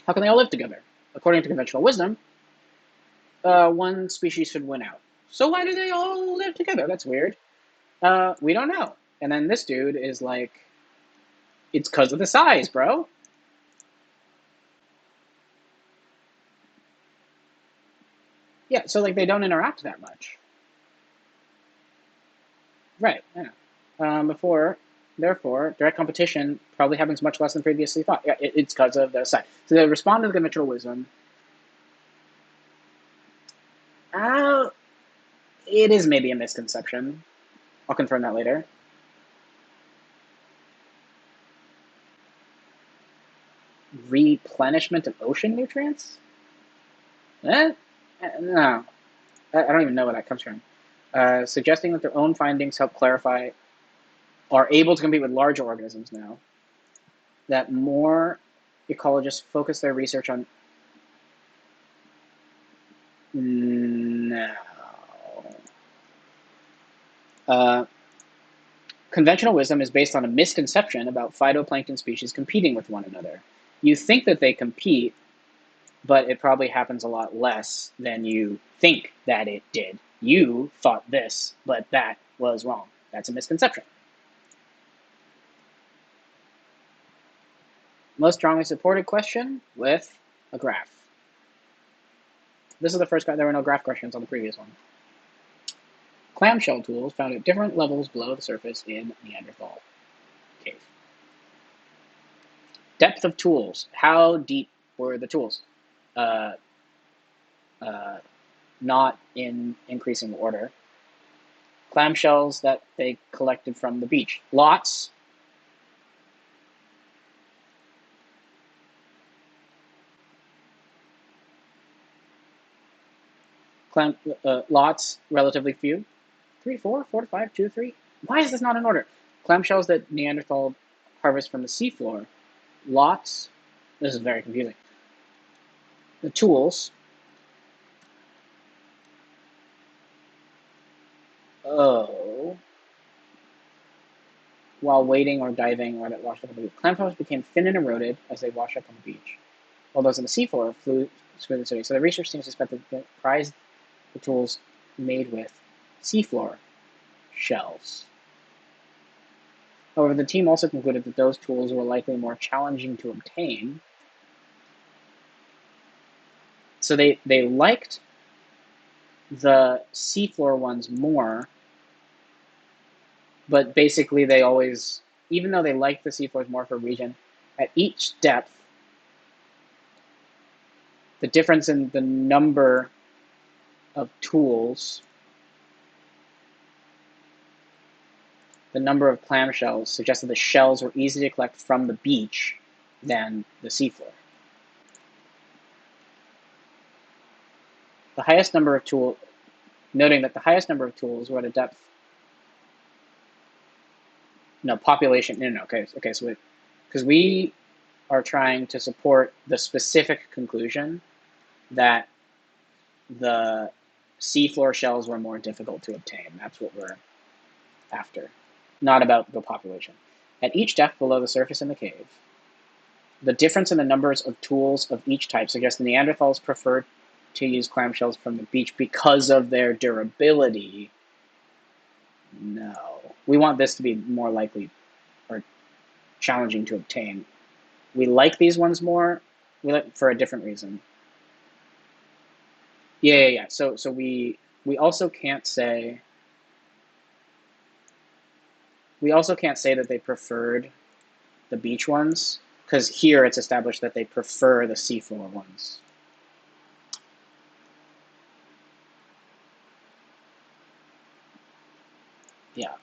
can they all live together? According to conventional wisdom, one species should win out. So why do they all live together? That's weird. We don't know. And then this dude is like, it's because of the size, bro. Yeah, so like they don't interact that much. Right, yeah. Therefore, direct competition probably happens much less than previously thought. Yeah, it's because of the size. So they respond to the conventional wisdom. It is maybe a misconception. I'll confirm that later. Replenishment of ocean nutrients? No. I don't even know where that comes from. Suggesting that their own findings help clarify, are able to compete with larger organisms now, that more ecologists focus their research on. No. Conventional wisdom is based on a misconception about phytoplankton species competing with one another. You think that they compete, but it probably happens a lot less than you think that it did. You thought this, but that was wrong. That's a misconception. Most strongly supported question with a graph. This is the first graph. There were no graph questions on the previous one. Clamshell tools found at different levels below the surface in Neanderthal cave. Depth of tools. How deep were the tools? Not in increasing order. Clamshells that they collected from the beach. Lots. Lots, relatively few. 3, 4, 4 to 5, 2 to 3. Why is this not in order? Clamshells that Neanderthal harvest from the seafloor. Lots. This is very confusing. The tools. Oh. While wading or diving or that washed up on the beach. Clamshells became thin and eroded as they washed up on the beach, while those on the seafloor flew through the city. So the research team suspected that prized the tools made with seafloor shells. However, the team also concluded that those tools were likely more challenging to obtain. So they liked the seafloor ones more, but basically they always, even though they liked the seafloors more for region, at each depth, the difference in the number of tools, the number of clamshells, suggested the shells were easier to collect from the beach than the seafloor. The highest number of tools, noting that the highest number of tools were at a depth, okay, so because we are trying to support the specific conclusion that the seafloor shells were more difficult to obtain. That's what we're after, not about the population. At each depth below the surface in the cave, the difference in the numbers of tools of each type suggests the Neanderthals preferred to use clamshells from the beach because of their durability. No. We want this to be more likely or challenging to obtain. We like these ones more for a different reason. Yeah. So we also can't say that they preferred the beach ones, because here it's established that they prefer the seafloor ones. Yeah.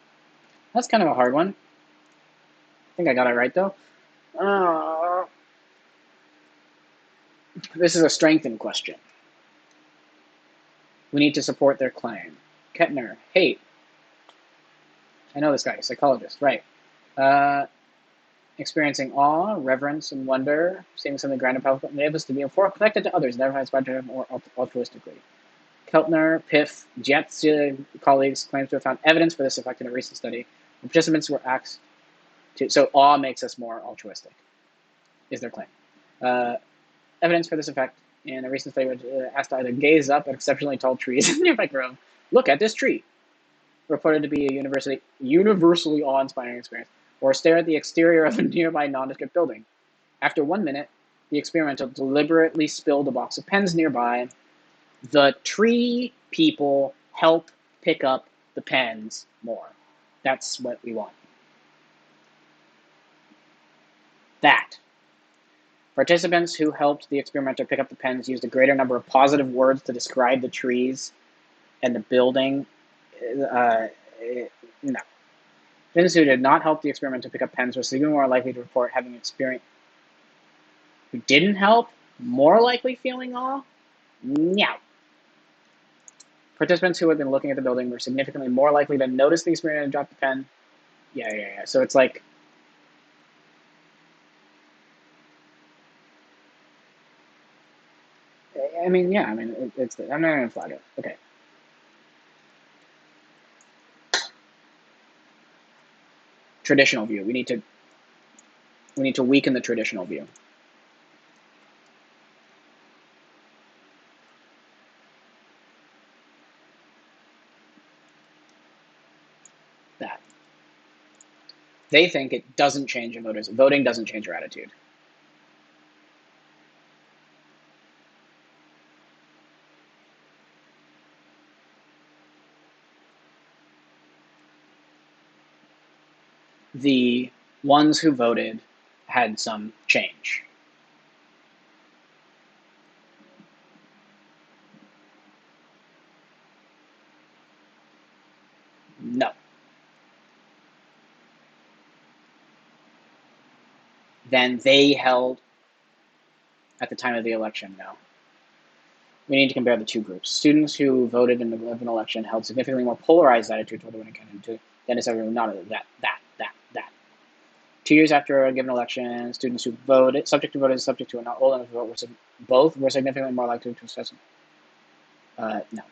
That's kind of a hard one. I think I got it right, though. This is a strengthen question. We need to support their claim. Kettner, hate. I know this guy, psychologist, right. Experiencing awe, reverence, and wonder, seeing something grand and powerful enables us to be more connected to others, never inspired to them more altruistically. Keltner, Piff, Jets, colleagues claims to have found evidence for this effect in a recent study. The participants were asked to, so awe makes us more altruistic, is their claim. Evidence for this effect in a recent study was asked to either gaze up at exceptionally tall trees in the nearby grove, look at this tree, reported to be a universally awe-inspiring experience, or stare at the exterior of a nearby nondescript building. After 1 minute, the experimenter deliberately spilled a box of pens nearby. The tree people help pick up the pens more. That's what we want. That. Participants who helped the experimenter pick up the pens used a greater number of positive words to describe the trees and the building. No. Participants who did not help the experimenter pick up pens were significantly more likely to report having experienced. Who didn't help? More likely feeling awe? No. Participants who had been looking at the building were significantly more likely to notice the experimenter and drop the pen. Yeah. So it's like, it's I'm not going to flag it. Okay. Traditional view. We need to weaken the traditional view. That. They think it doesn't change in voters. Voting doesn't change your attitude. The ones who voted had some change. No. Then they held at the time of the election, no. We need to compare the two groups. Students who voted in an election held significantly more polarized attitude toward the winning candidate than is everyone not that. 2 years after a given election, students who voted, subject to vote is subject to a not old enough to vote, both were significantly more likely to assess. No.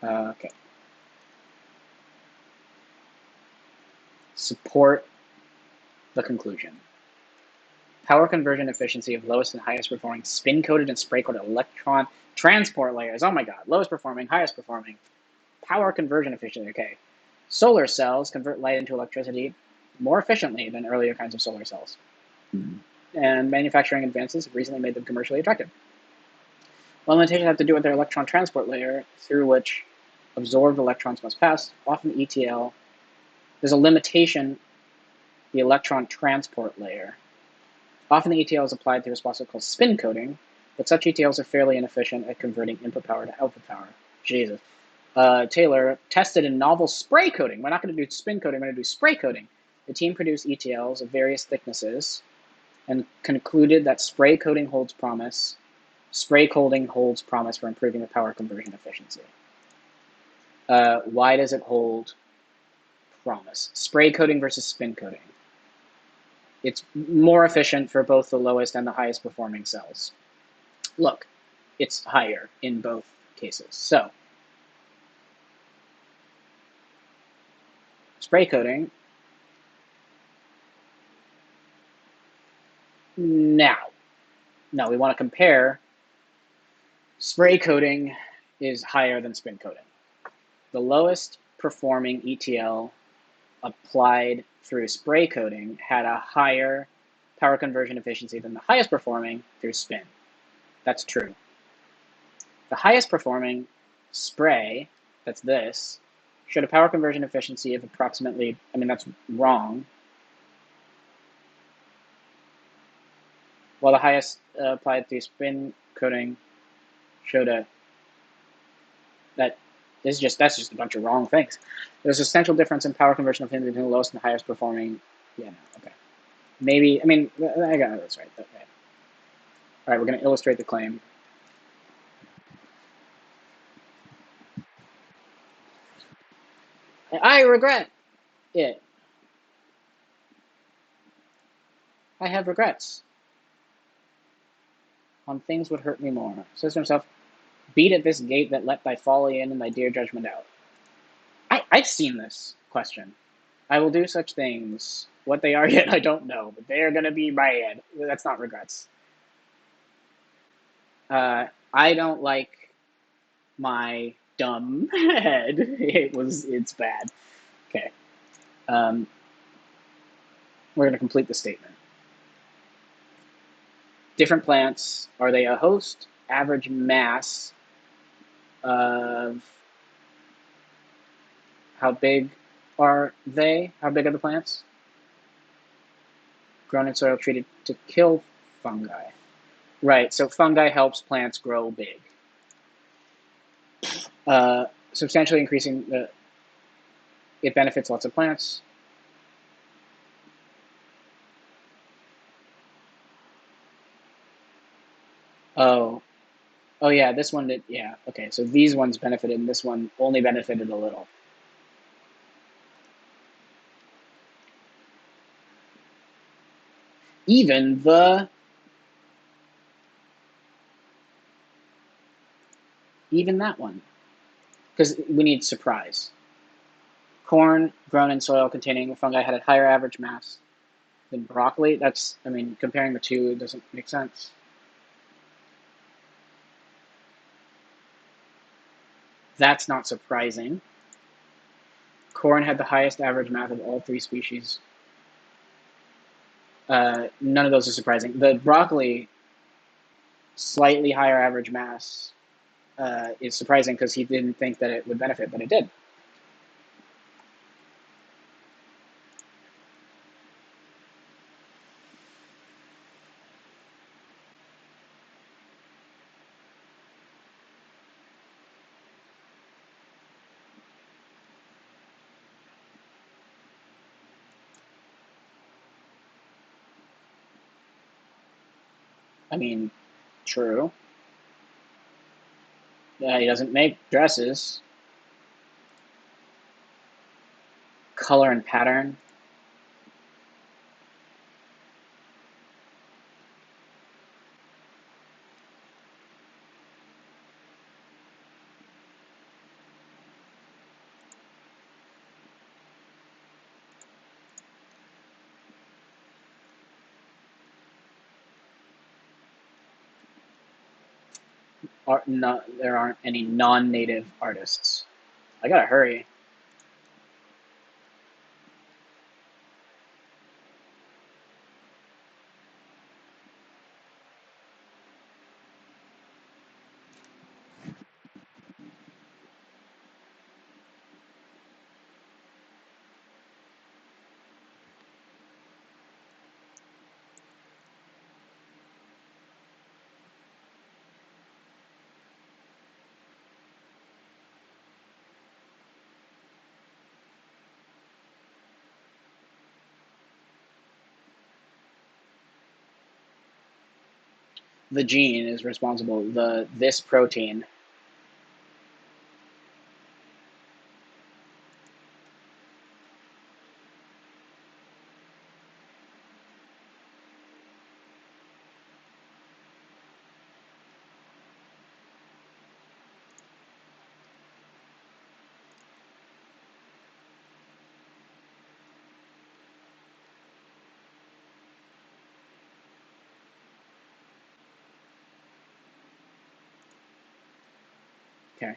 Okay. Support the conclusion. Power conversion efficiency of lowest and highest performing spin-coated and spray-coated electron transport layers. Oh my god. Lowest performing, highest performing. Power conversion efficiency. Okay. Solar cells convert light into electricity more efficiently than earlier kinds of solar cells. And manufacturing advances have recently made them commercially attractive. Well, limitations have to do with their electron transport layer through which absorbed electrons must pass. Often the ETL, there's a limitation, the electron transport layer. Often the ETL is applied through a process called spin coating, but such ETLs are fairly inefficient at converting input power to output power. Jesus. Taylor tested in novel spray coating. We're not going to do spin coating, we're going to do spray coating. The team produced ETLs of various thicknesses and concluded that spray coating holds promise. Spray coating holds promise for improving the power conversion efficiency. Why does it hold promise? Spray coating versus spin coating. It's more efficient for both the lowest and the highest performing cells. Look, it's higher in both cases. So, spray coating. Now, we want to compare. Spray coating is higher than spin coating. The lowest performing ETL applied through spray coating had a higher power conversion efficiency than the highest performing through spin. That's true. The highest performing spray, that's this, showed a power conversion efficiency of approximately, that's wrong. While the highest applied through spin coating showed that's just a bunch of wrong things. There's a substantial difference in power conversion efficiency between the lowest and highest performing. Yeah, no, okay. Maybe, I got this right. Okay. All right, we're going to illustrate the claim. I regret it. I have regrets on things would hurt me more. Says to himself, Beat at this gate that let thy folly in and thy dear judgment out. I've seen this question. I will do such things. What they are yet I don't know, but they are going to be bad. That's not regrets. I don't like my dumb head. It's bad. Okay. We're going to complete the statement. Different plants, are they a host? Average mass of how big are they? How big are the plants? Grown in soil treated to kill fungi. Right, so fungi helps plants grow big. Substantially increasing it benefits lots of plants. Oh, oh yeah, this one did. Yeah, okay. So these ones benefited, and this one only benefited a little. Even that one, because we need surprise. Corn grown in soil containing fungi had a higher average mass than broccoli. That's, I mean, comparing the two, it doesn't make sense. That's not surprising. Corn had the highest average mass of all three species. None of those are surprising. The broccoli, slightly higher average mass, is surprising because he didn't think that it would benefit, but it did. I mean, true. He doesn't make dresses. Color and pattern. There aren't any non-native artists. I gotta hurry. The gene is responsible. This protein. Okay.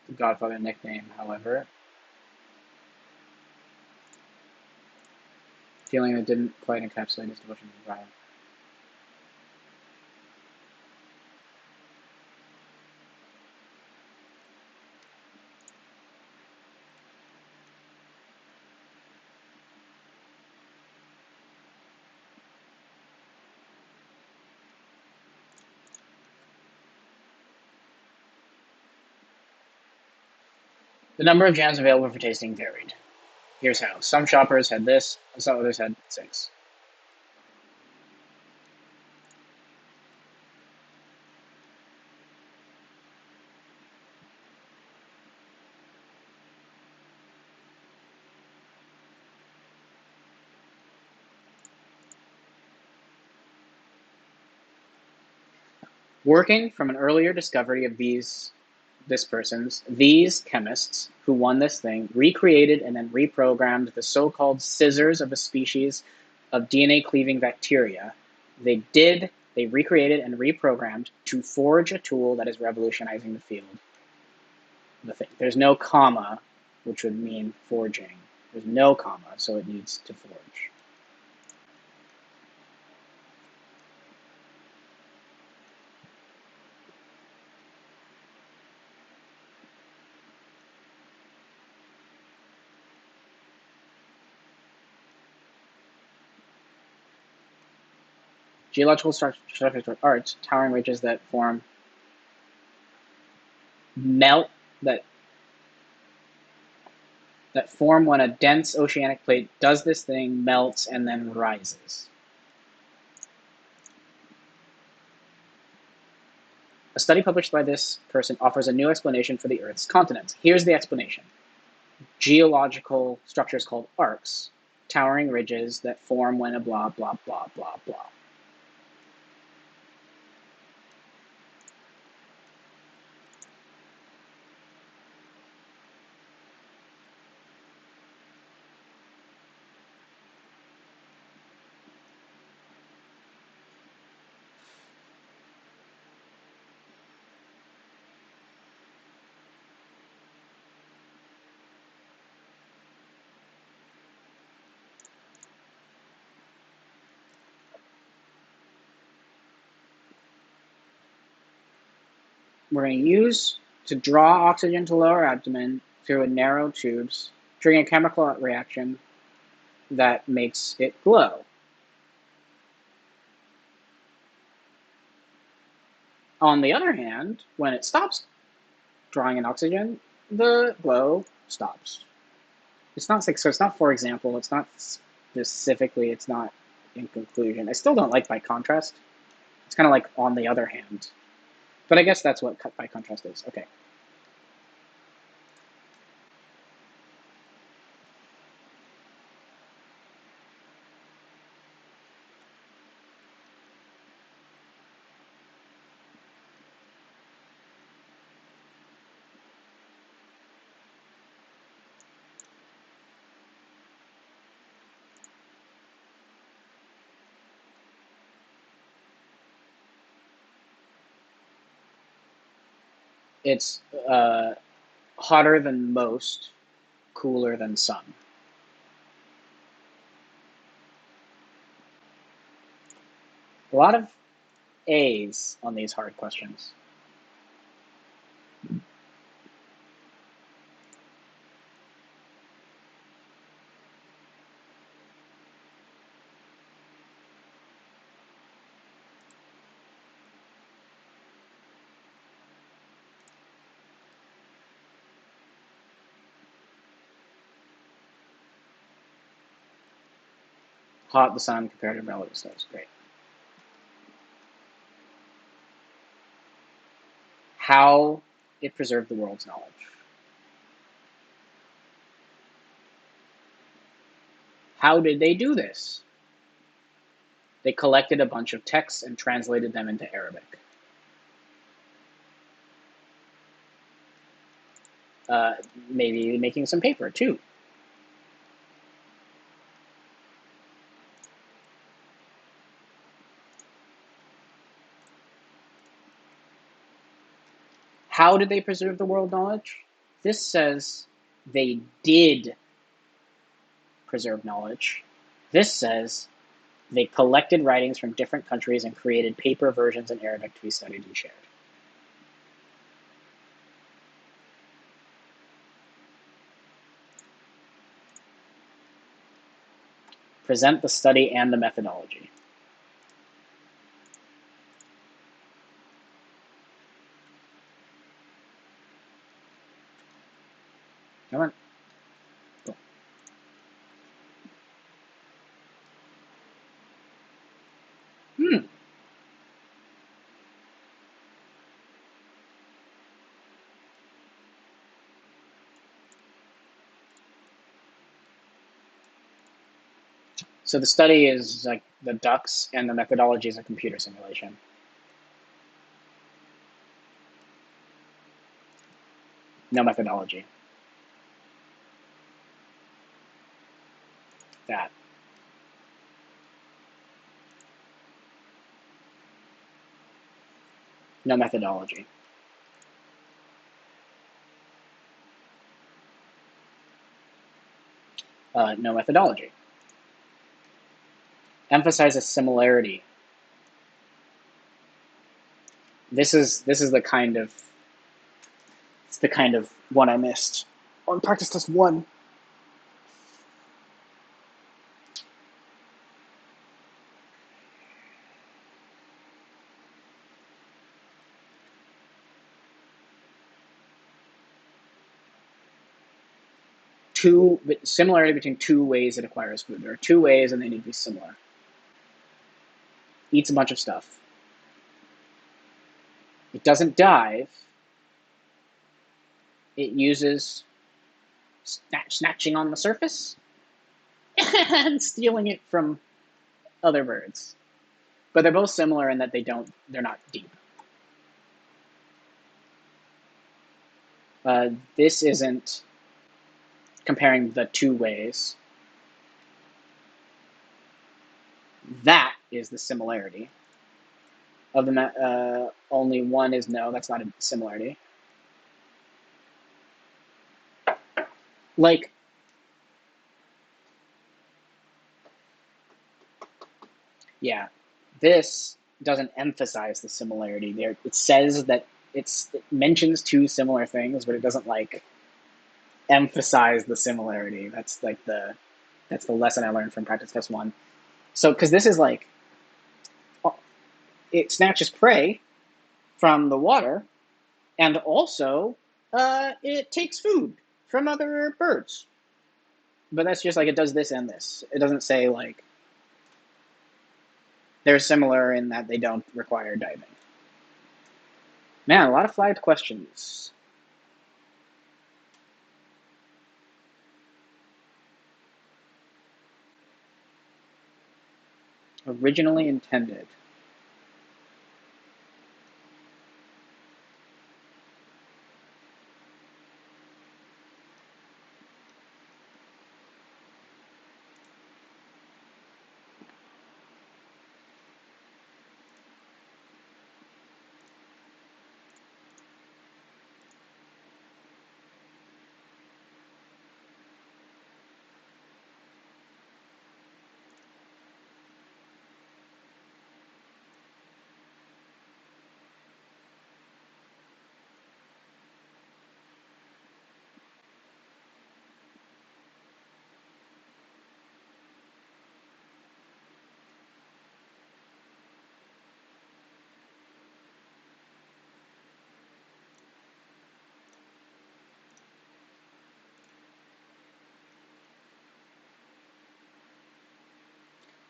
The Godfather nickname, however, feeling that didn't quite encapsulate his devotion to the Bible. The number of jams available for tasting varied. Here's how. Some shoppers had this, some others had 6. Working from an earlier discovery of these chemists who won this thing recreated and then reprogrammed the so-called scissors of a species of DNA-cleaving bacteria. They recreated and reprogrammed to forge a tool that is revolutionizing the field. There's no comma, which would mean forging. There's no comma, so it needs to forge. Geological structures or arts, towering ridges that form melt that form when a dense oceanic plate does this thing, melts, and then rises. A study published by this person offers a new explanation for the Earth's continents. Here's the explanation. Geological structures called arcs, towering ridges that form when a blah, blah, blah, blah, blah. We're going to use to draw oxygen to lower abdomen through a narrow tubes, triggering a chemical reaction that makes it glow. On the other hand, when it stops drawing in oxygen, the glow stops. It's not like, so it's not for example, it's not specifically, it's not in conclusion. I still don't like by contrast. It's kind of like on the other hand. But I guess that's what by contrast is. Okay. It's hotter than most, cooler than some. A lot of A's on these hard questions. Hot, the sun, comparative relative stars. Great. How it preserved the world's knowledge. How did they do this? They collected a bunch of texts and translated them into Arabic. Maybe making some paper too. How did they preserve the world knowledge? This says they did preserve knowledge. This says they collected writings from different countries and created paper versions in Arabic to be studied and shared. Present the study and the methodology. Come on. Cool. Hmm. So the study is like the ducks, and the methodology is a computer simulation. No methodology. That. No methodology. No methodology. Emphasizes similarity. This is the kind of it's the kind of one I missed on practice test 1. Similarity between two ways it acquires food. There are two ways, and they need to be similar. Eats a bunch of stuff. It doesn't dive. It uses snatching on the surface and stealing it from other birds. But they're both similar in that they're not deep. This isn't comparing the two ways. That is the similarity. Of the only one is no, that's not a similarity. Like, yeah, this doesn't emphasize the similarity. There, it says that it mentions two similar things, but it doesn't like emphasize the similarity. That's the lesson I learned from practice test 1. So, because this is like, it snatches prey from the water, and also it takes food from other birds. But that's just like it does this and this. It doesn't say like they're similar in that they don't require diving. Man, a lot of flagged questions. Originally intended.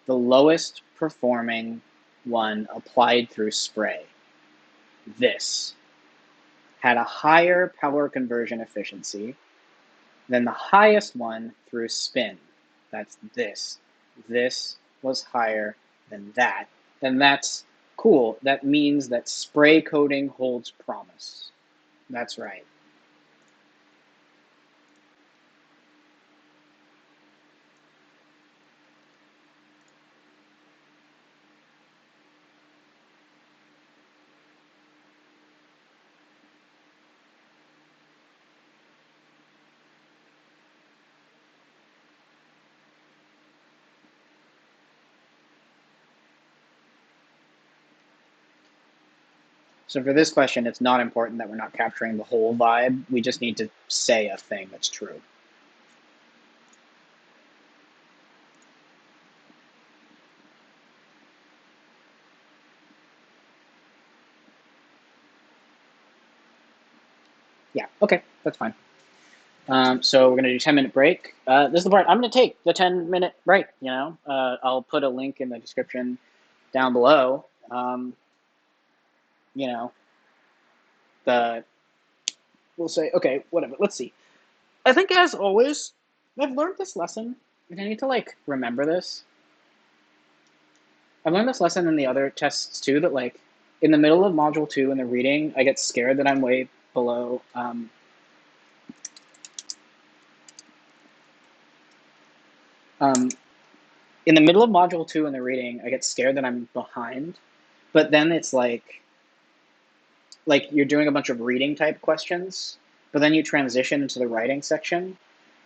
The lowest performing one applied through spray, this, had a higher power conversion efficiency than the highest one through spin. That's this. This was higher than that. And that's cool. That means that spray coating holds promise. That's right. So for this question, it's not important that we're not capturing the whole vibe. We just need to say a thing that's true. Yeah, okay, that's fine. So we're gonna do 10-minute break. This is the part I'm gonna take the 10-minute break. I'll put a link in the description down below. You know, the we'll say okay, whatever. Let's see. I think as always, I've learned this lesson, and I need to like remember this. I've learned this lesson in the other tests too. That like in the middle of module 2 in the reading, I get scared that I'm way below. Um, in the middle of module 2 in the reading, I get scared that I'm behind. But then it's like you're doing a bunch of reading type questions, but then you transition into the writing section,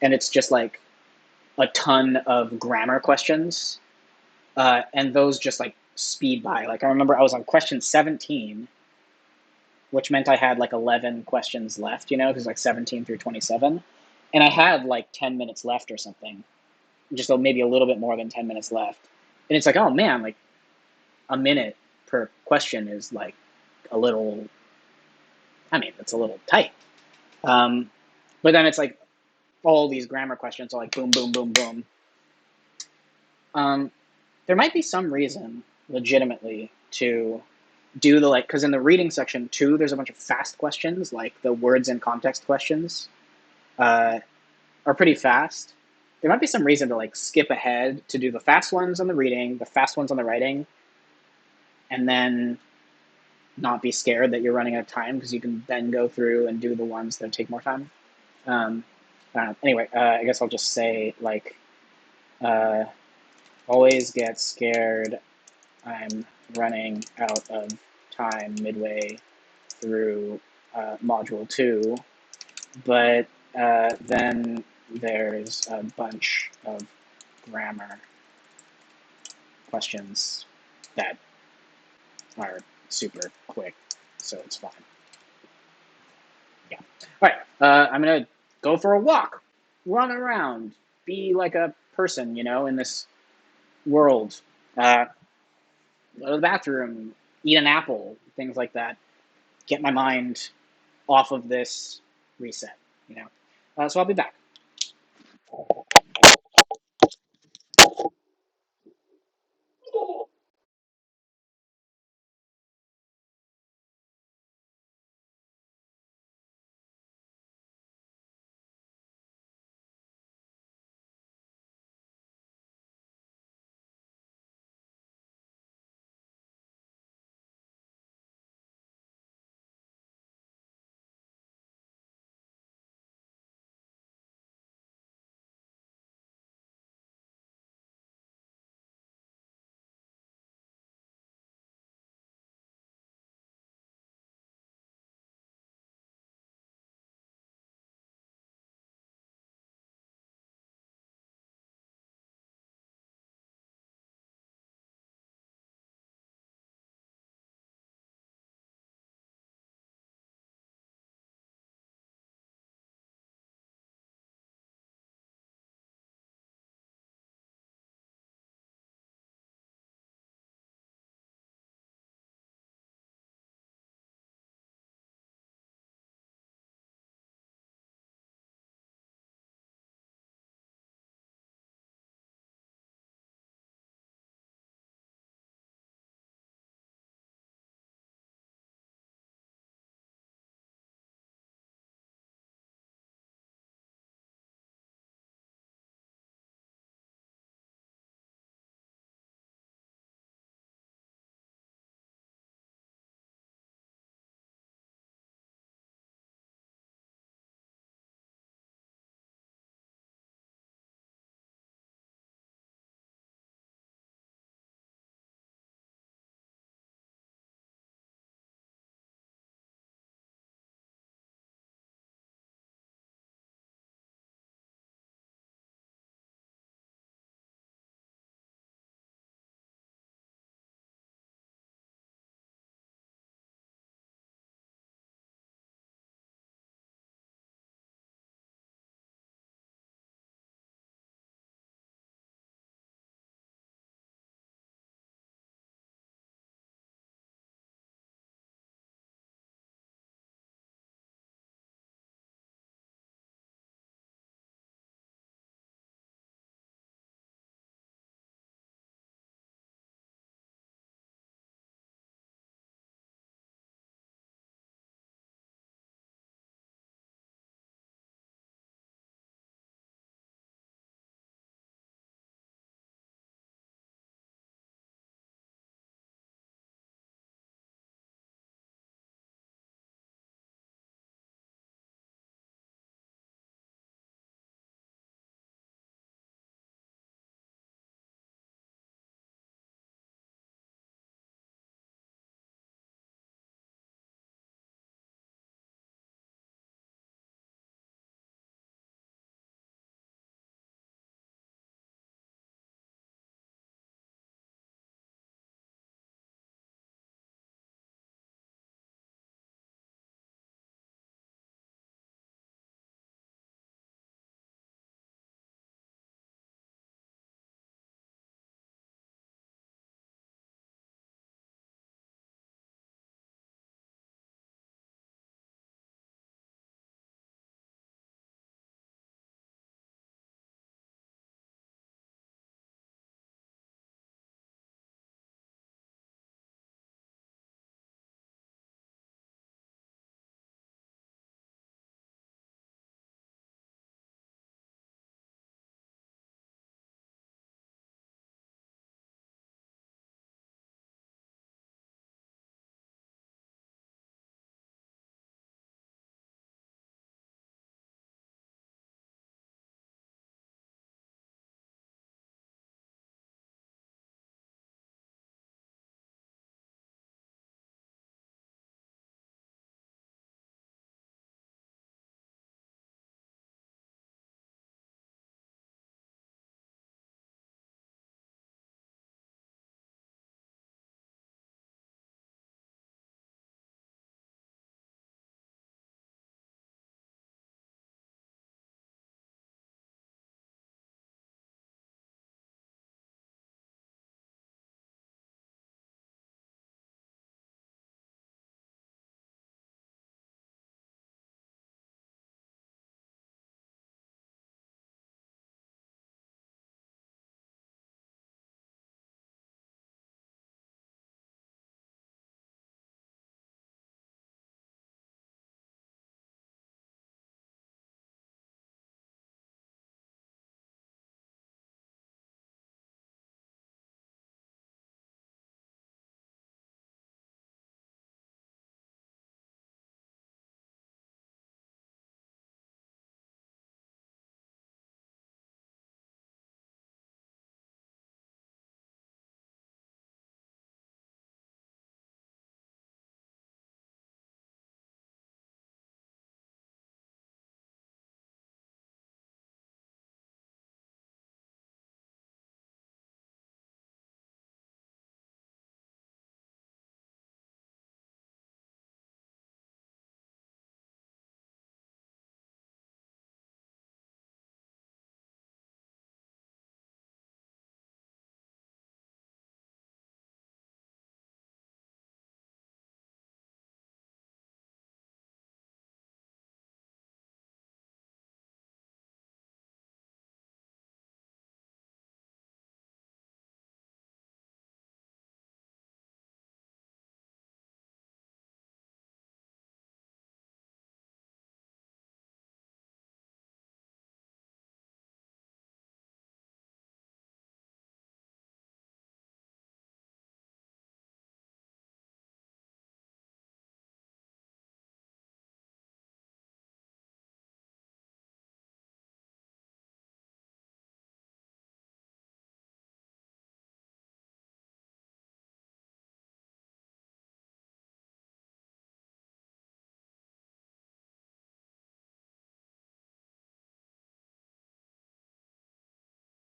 and it's just like a ton of grammar questions, and those just like speed by. Like I remember I was on question 17, which meant I had like 11 questions left, because like 17 through 27, and I had like 10 minutes left or something, just maybe a little bit more than 10 minutes left, and it's like, oh man, like a minute per question is like a little. I mean, it's a little tight. Um, but then it's like all these grammar questions are like boom, boom, boom, boom. Um, there might be some reason, legitimately, to do the like, because in the reading section too, there's a bunch of fast questions, like the words in context questions uh, are pretty fast. There might be some reason to like skip ahead to do the fast ones on the reading, the fast ones on the writing, and then not be scared that you're running out of time because you can then go through and do the ones that take more time. Um, I don't know. Anyway, I guess I'll just say like, uh, always get scared I'm running out of time midway through module 2, but then there's a bunch of grammar questions that are super quick, so it's fine. Yeah. All right. I'm gonna go for a walk, run around, be like a person, in this world. Uh, Go to the bathroom, eat an apple, things like that. Get my mind off of this reset. So I'll be back.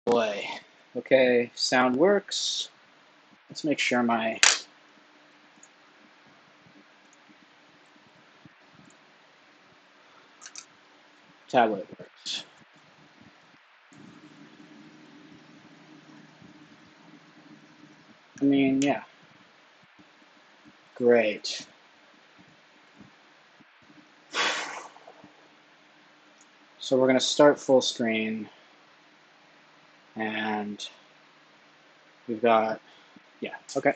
Boy. Okay, sound works. Let's make sure my tablet works. I mean, yeah. Great. So we're going to start full screen, and we've got, yeah, okay.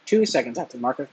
Two seconds after marker.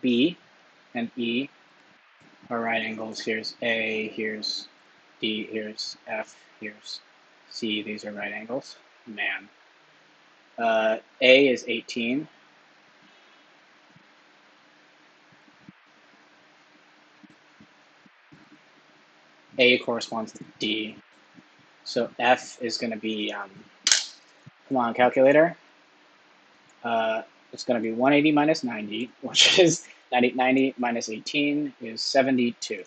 B and E are right angles. Here's A, here's D, here's F, here's C. These are right angles. Man. A is 18. A corresponds to D. So F is going to be, come on, calculator. It's going to be 180 minus 90, which is 90 minus 18 is 72.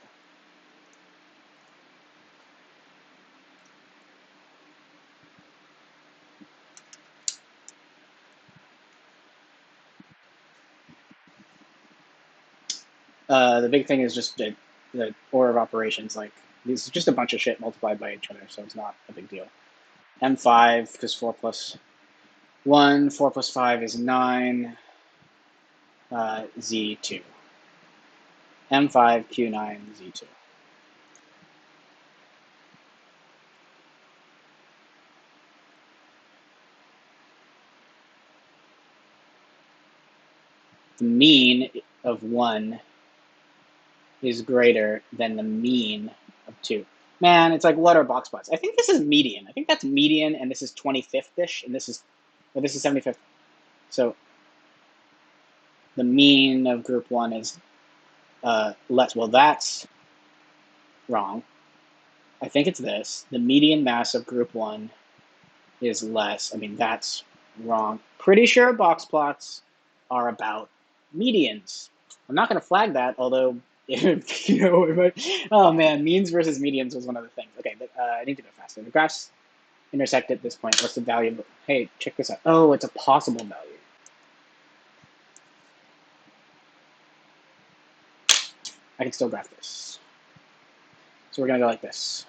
The big thing is just the order of operations. Like, this is just a bunch of shit multiplied by each other, so it's not a big deal. M5, because 4 plus 1, 4 plus 5 is 9, Z2. M5, Q9, Z2. The mean of 1 is greater than the mean of 2. Man, it's like, what are box plots? I think this is median. I think that's median, and this is 25th-ish, and this is 75th. So the mean of group 1 is less. Well, that's wrong. I think it's this. The median mass of group 1 is less. I mean, that's wrong. Pretty sure box plots are about medians. I'm not going to flag that, although, oh man, means versus medians was one of the things. Okay, but I need to go faster. The graphs intersect at this point. What's the value? Hey, check this out. Oh, it's a possible value. I can still graph this. So we're going to go like this.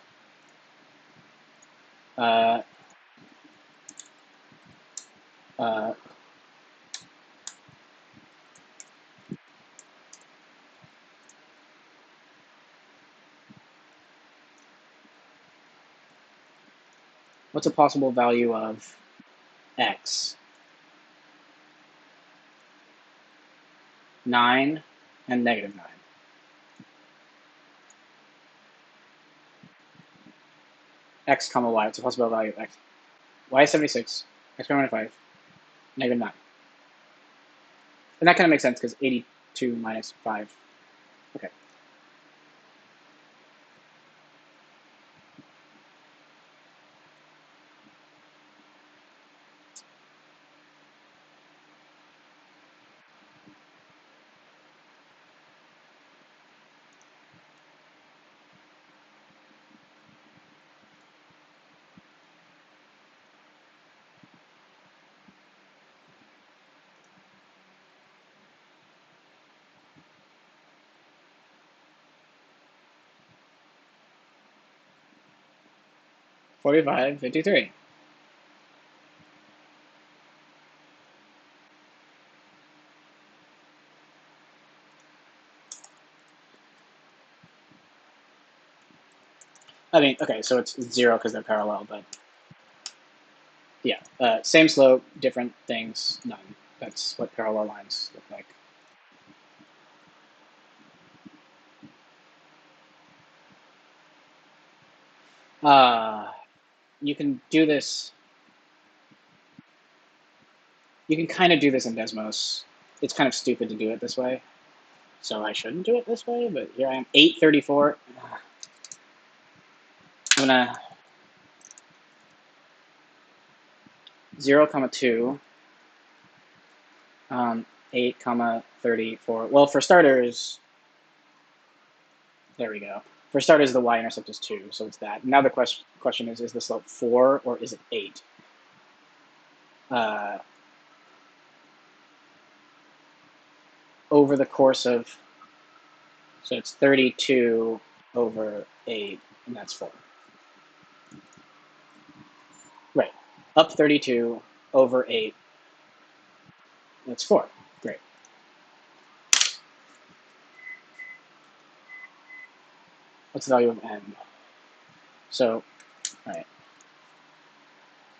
What's a possible value of x? 9 and negative 9. X comma y. It's a possible value of x. Y is 76. X comma 5. Negative 9. And that kind of makes sense because 82 minus 5. Okay. 45, 53. I mean, okay, so it's 0 because they're parallel, but yeah. Same slope, different things, none. That's what parallel lines look like. You can do this. You can kind of do this in Desmos. It's kind of stupid to do it this way, so I shouldn't do it this way, but here I am. 834. I'm gonna 0, 2, 8, 34. Well, for starters, there we go. For starters, the y-intercept is 2, so it's that. Now the question is the slope 4 or is it 8? Over the course of, so it's 32 over 8, and that's 4. Right. Up 32 over 8, that's 4. Great. What's the value of n? So, all right.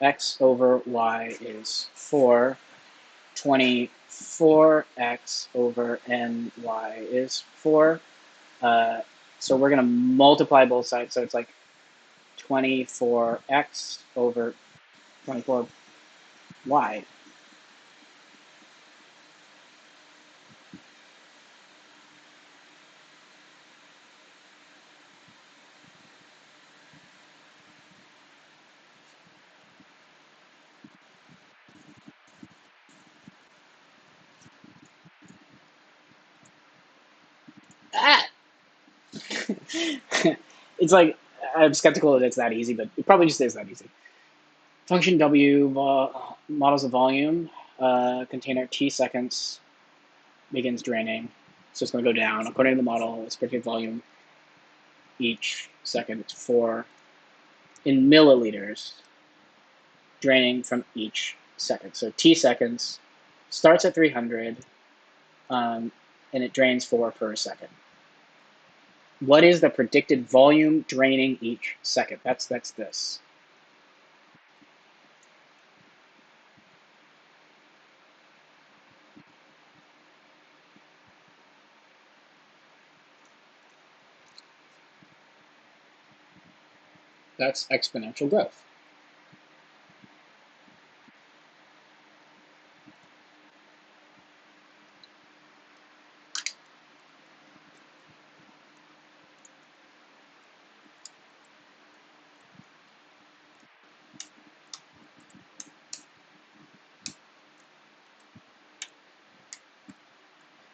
X over y is 4. 24x over ny is 4. So we're going to multiply both sides. So it's like 24x over 24y. Ah! It's like, I'm skeptical that it's that easy, but it probably just is that easy. Function W models the volume. Container t seconds begins draining. So it's going to go down. According to the model, its predicted volume each second is 4 in milliliters draining from each second. So t seconds starts at 300 and it drains 4 per second. What is the predicted volume draining each second? That's this. That's exponential growth.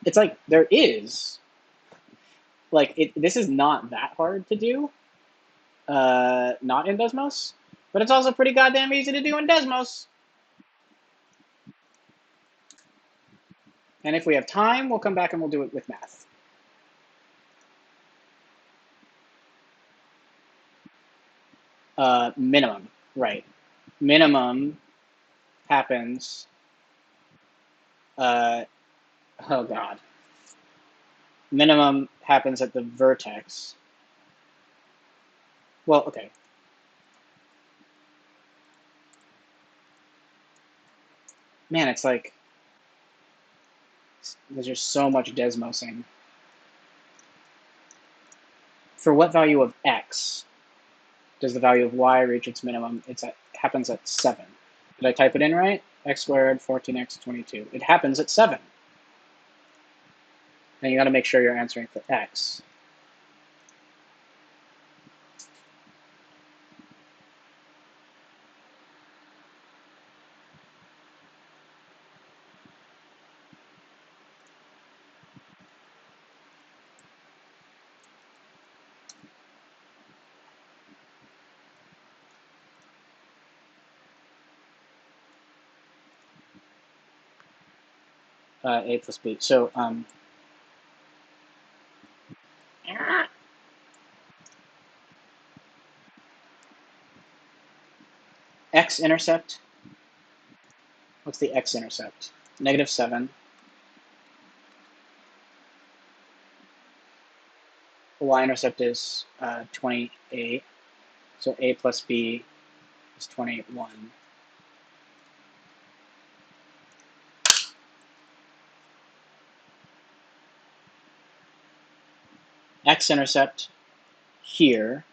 It's like there is, like, this is not that hard to do, not in Desmos, but it's also pretty goddamn easy to do in Desmos. And if we have time, we'll come back and we'll do it with math. Minimum, right. Minimum happens, oh God. Minimum happens at the vertex. Well, okay. Man, it's like, there's just so much Desmosing. For what value of x does the value of y reach its minimum? It happens at 7. Did I type it in right? X squared, 14x, 22. It happens at 7. And you got to make sure you're answering for x. A plus b. So, x-intercept. What's the x-intercept? -7. The y-intercept is 28. So a plus b is 21. X-intercept here,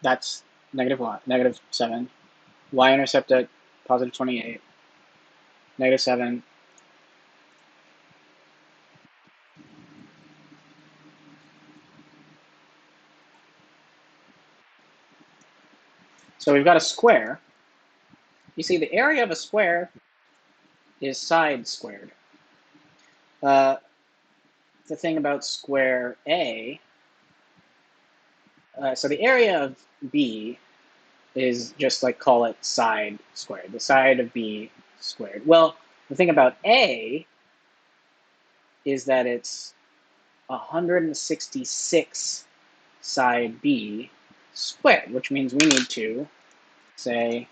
that's -7. Y-intercept at +28. -7. So we've got a square. You see, the area of a square is side squared. The thing about square A, so the area of B is just like call it side squared, the side of B squared. Well, the thing about A is that it's 166 side B squared, which means we need to say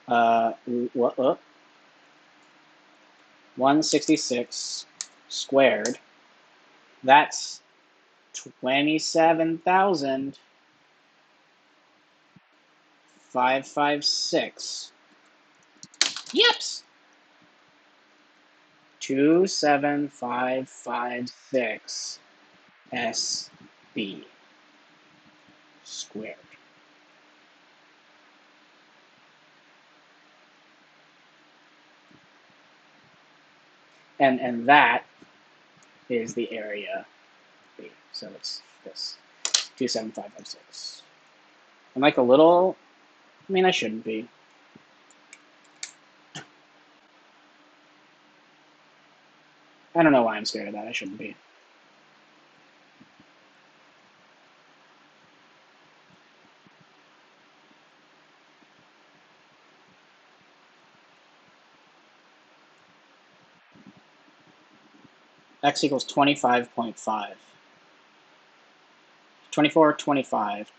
166 squared. That's 27,556. Yips! 27556 SB squared. And that is the area B. So it's this 27556. I'm like a little, I mean, I shouldn't be. I don't know why I'm scared of that. I shouldn't be. X equals 25.5. 24, 25.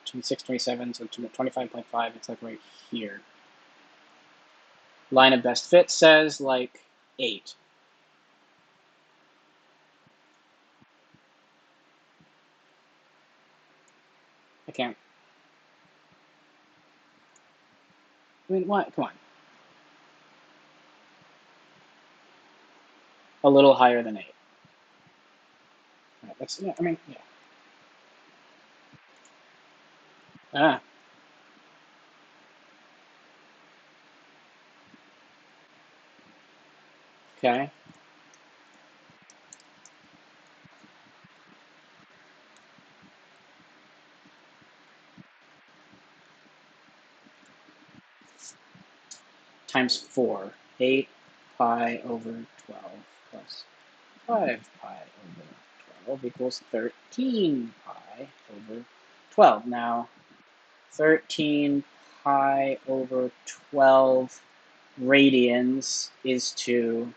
26, 27, so 25.5, it's like right here. Line of best fit says like 8. I can't. I mean, what? Come on. A little higher than 8. Right, that's, yeah, I mean, yeah. Ah. Okay. Times 4. 8 pi over 12 plus 5 pi over 12 equals 13 pi over 12. Now, 13 pi over 12 radians is to,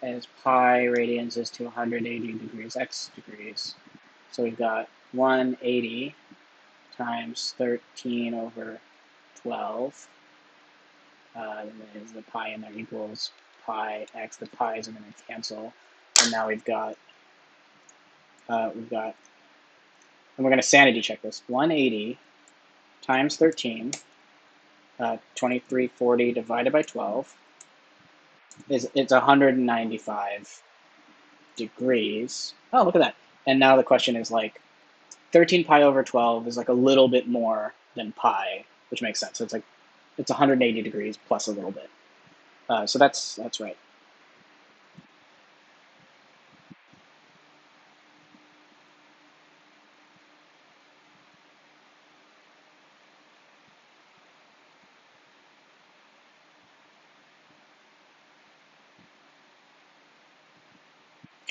as pi radians is to 180 degrees, x degrees. So we've got 180 times 13 over 12. And then the pi in there equals pi x. The pi's are going to cancel. And now we've got, and we're going to sanity check this. 180 times 13, 2340 divided by 12, it's 195 degrees. Oh, look at that. And now the question is like, 13 pi over 12 is like a little bit more than pi, which makes sense. So it's like, it's 180 degrees plus a little bit. So that's right.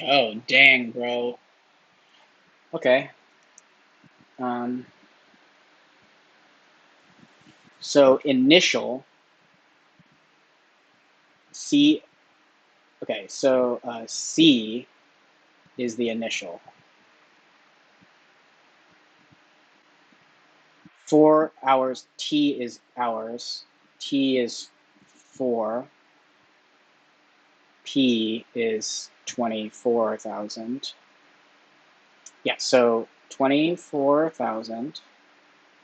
Oh, dang, bro. Okay. So initial C, okay, so C is the initial. 4 hours, T is hours, T is 4, P is 24,000. Yeah, so 24,000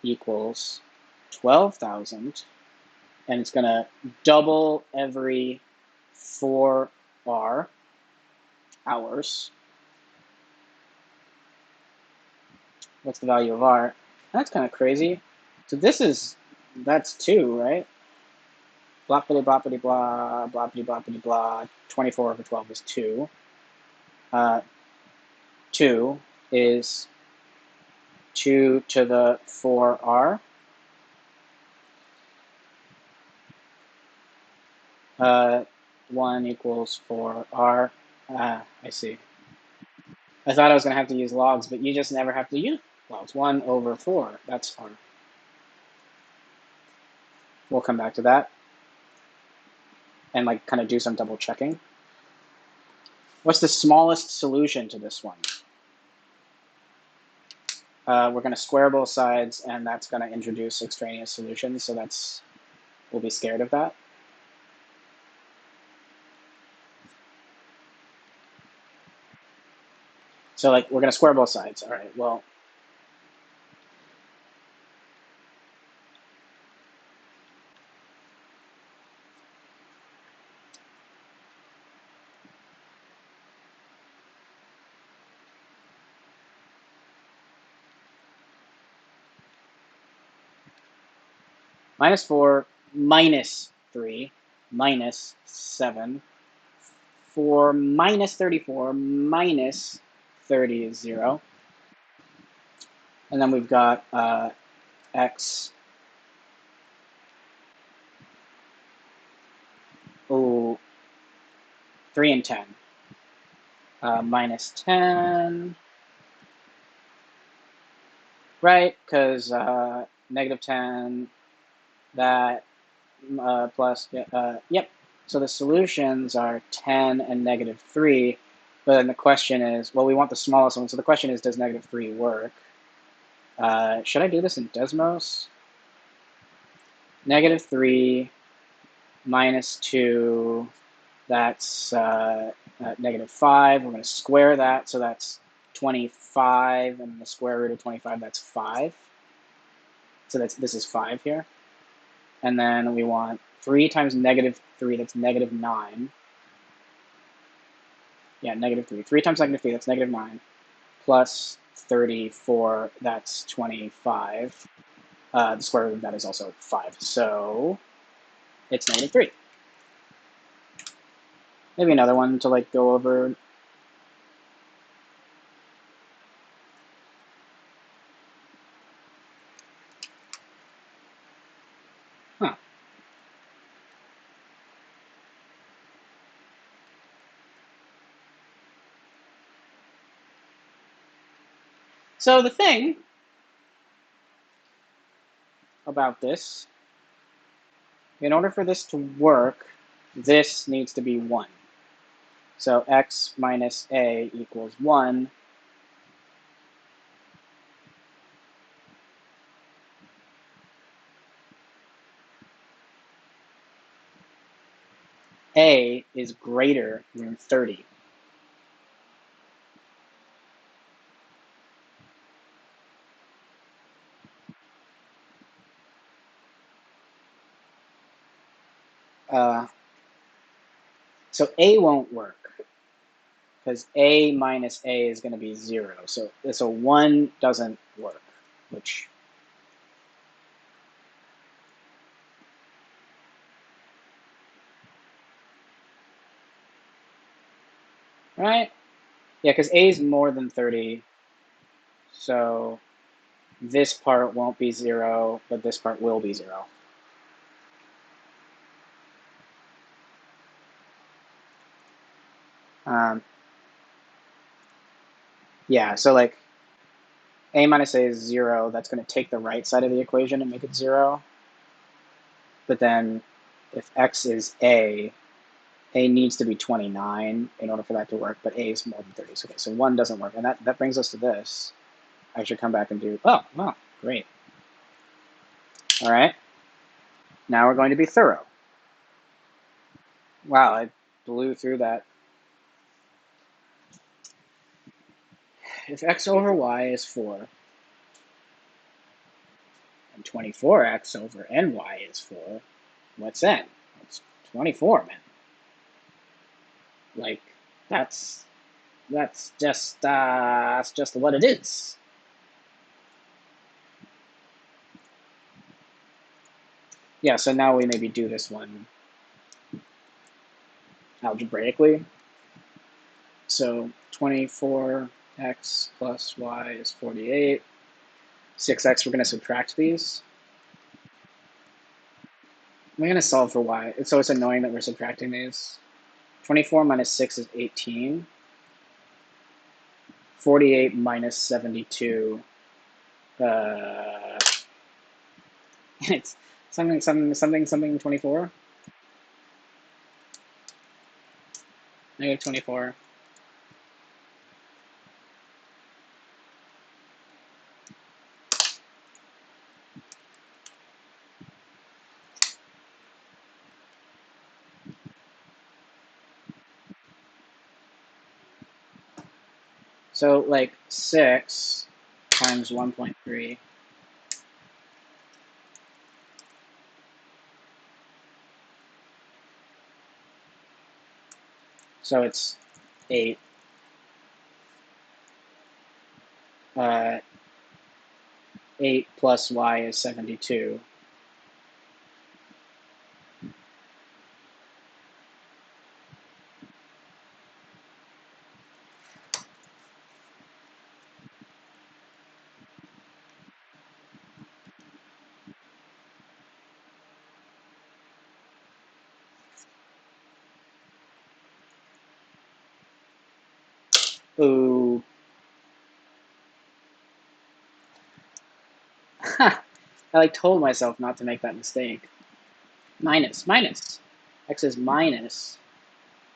equals 12,000, and it's going to double every 4 hours. What's the value of R? That's kind of crazy. So that's 2, right? Bloppity bloppity blah, bloppity bloppity blah. 24 over 12 is 2. 2 is 2 to the 4R. 1 equals 4R. I see. I thought I was going to have to use logs, but you just never have to use logs. 1 over 4, that's R. We'll come back to that and like kind of do some double checking. What's the smallest solution to this one? We're going to square both sides, and that's going to introduce extraneous solutions, so we'll be scared of that. So like we're going to square both sides. All right, well, -4 minus 3 minus 7. 4 minus 34 minus 30 is 0. And then we've got x, 3 and 10. Minus 10, right? Because -10, that plus, yep. So the solutions are 10 and -3, but then the question is, well, we want the smallest one. So the question is, does -3 work? Should I do this in Desmos? -3 minus 2, that's -5. We're going to square that, so that's 25, and the square root of 25, that's 5. So this is 5 here. And then we want 3 times -3, that's -9. Yeah, -3. 3 times -3, that's -9. Plus 34, that's 25. The square root of that is also 5. So it's -3. Maybe another one to like go over. Huh. So the thing about this, in order for this to work, this needs to be 1. So x minus a equals 1. A is greater than 30. So A won't work, because A minus A is going to be 0. So 1 doesn't work, which, right? Yeah, because A is more than 30, so this part won't be 0, but this part will be 0. Yeah, so like A minus A is 0. That's going to take the right side of the equation and make it 0. But then if x is A needs to be 29 in order for that to work, but A is more than 30. So, okay, so 1 doesn't work. And that brings us to this. I should come back and do, oh, wow, great. All right. Now we're going to be thorough. Wow, I blew through that. If x over y is 4, and 24x over ny is 4, what's n? It's 24, man. Like, that's just what it is. Yeah, so now we maybe do this one algebraically. So 24x plus y is 48. 6x, we're going to subtract these. We're going to solve for y. So it's annoying that we're subtracting these. 24 minus 6 is 18. 48 minus 72. It's something 24. Negative 24. So like 6 times 1.3. So it's 8. 8 plus y is 72. Ooh. I like told myself not to make that mistake. Minus. X is minus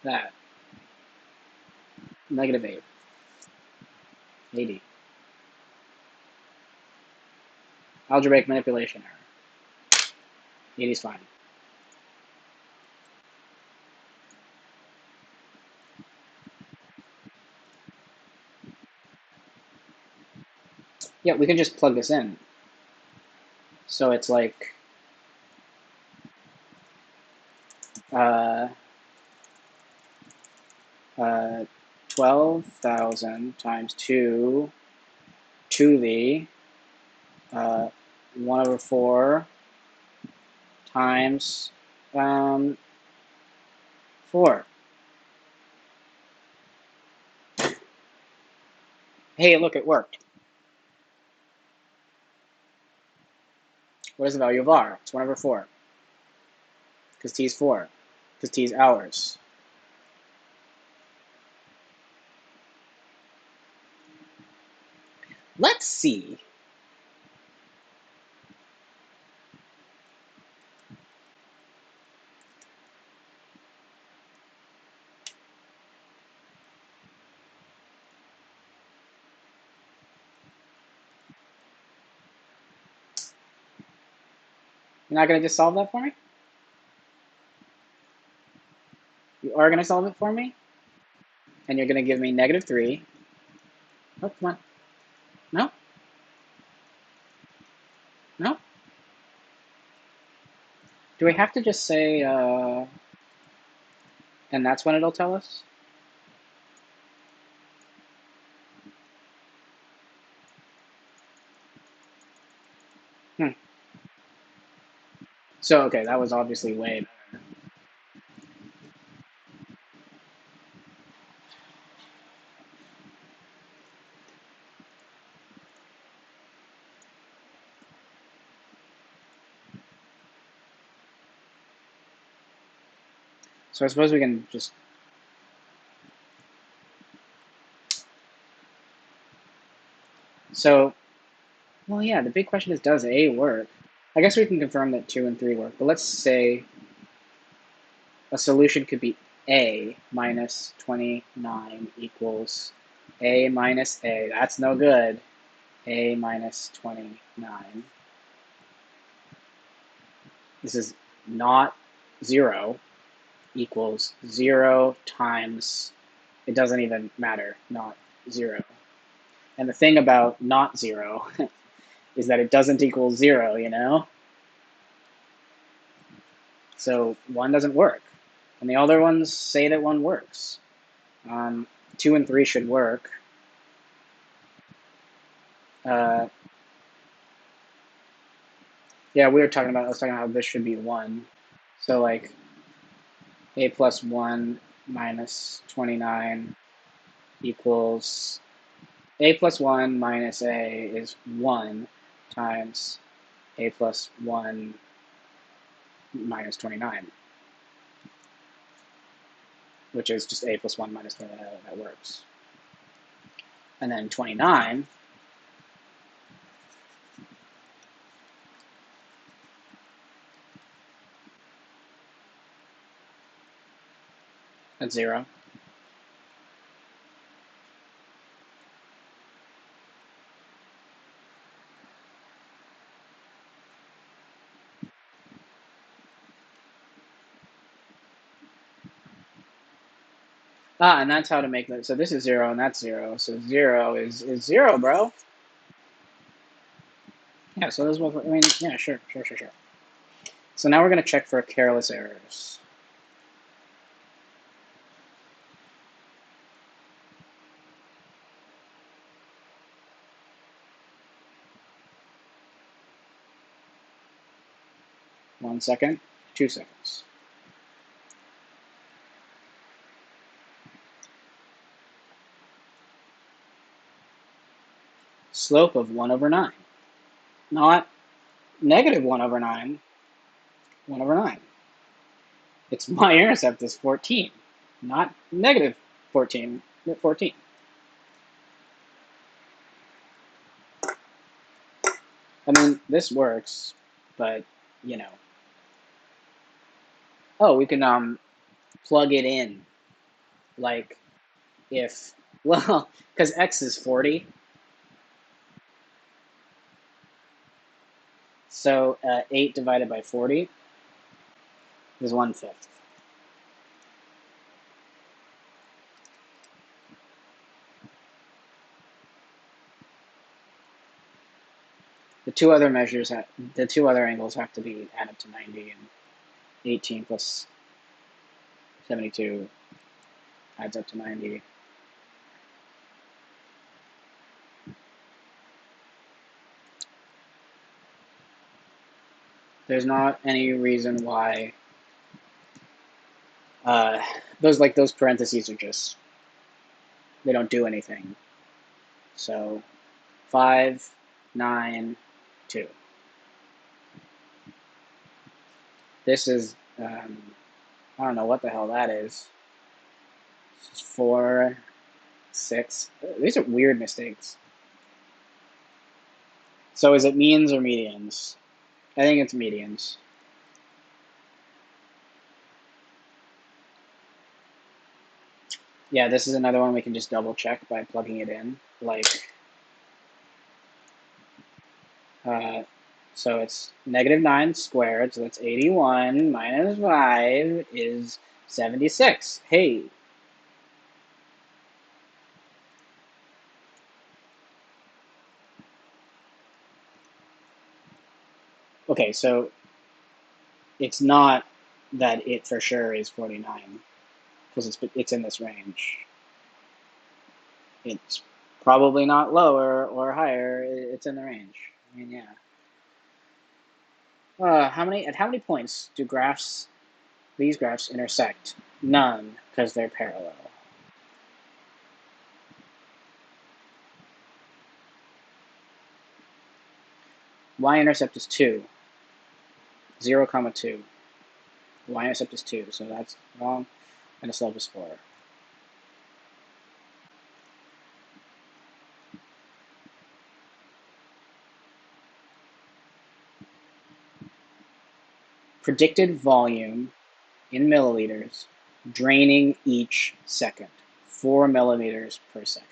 that. Negative 8. 80. Algebraic manipulation error. 80 is fine. Yeah, we can just plug this in. So it's like 12,000 times 2 to the 1 over 4 times 4. Hey, look, it worked. What is the value of r? It's 1 over 4. Because t is 4. Because t is hours. Let's see. You're not going to just solve that for me? You are going to solve it for me? And you're going to give me negative 3. Oh, come on. No? No? Do we have to just say, and that's when it'll tell us? So, okay, that was obviously way better. So I suppose we can just... So, well, yeah, the big question is, does A work? I guess we can confirm that 2 and 3 work, but let's say a solution could be A minus 29 equals A minus A. That's no good. A minus 29. this is not 0 equals 0 times, it doesn't even matter, not 0. And the thing about not 0 is that it doesn't equal 0, you know? So 1 doesn't work. And the other ones say that 1 works. 2 and 3 should work. Yeah, I was talking about how this should be 1. So like a plus 1 minus 29 equals a plus 1 minus a is 1 times a plus 1 minus 29, which is just a plus 1 minus 29, that works. And then 29, that's 0. And that's how to make that. So this is 0 and that's 0. So 0 is 0, bro. Yeah, so those both, I mean, yeah, sure. So now we're going to check for careless errors. One second, 2 seconds. Slope of 1 over 9. Not negative 1 over 9, 1 over 9. It's my intercept is 14, not negative 14, 14. I mean, this works, but, you know. Oh, we can plug it in. Like, if, well, because x is 40. So 8 divided by 40 is 1/5. The two other measures, the two other angles have to be added to 90, and 18 plus 72 adds up to 90. There's not any reason why those parentheses are just, they don't do anything. So 5, 9, 2. This is, I don't know what the hell that is. This is 4, 6. These are weird mistakes. So is it means or medians? I think it's medians. Yeah, this is another one we can just double check by plugging it in. Like, so it's negative 9 squared, so that's 81 minus 5 is 76. Hey. Okay, so it's not that it for sure is 49, because it's in this range. It's probably not lower or higher, it's in the range. I mean, yeah. At how many points do these graphs intersect? None, because they're parallel. Y-intercept is 2. 0, 2. Y-intercept is 2, so that's wrong. And the slope is 4. Predicted volume in milliliters draining each second. 4 millimeters per second.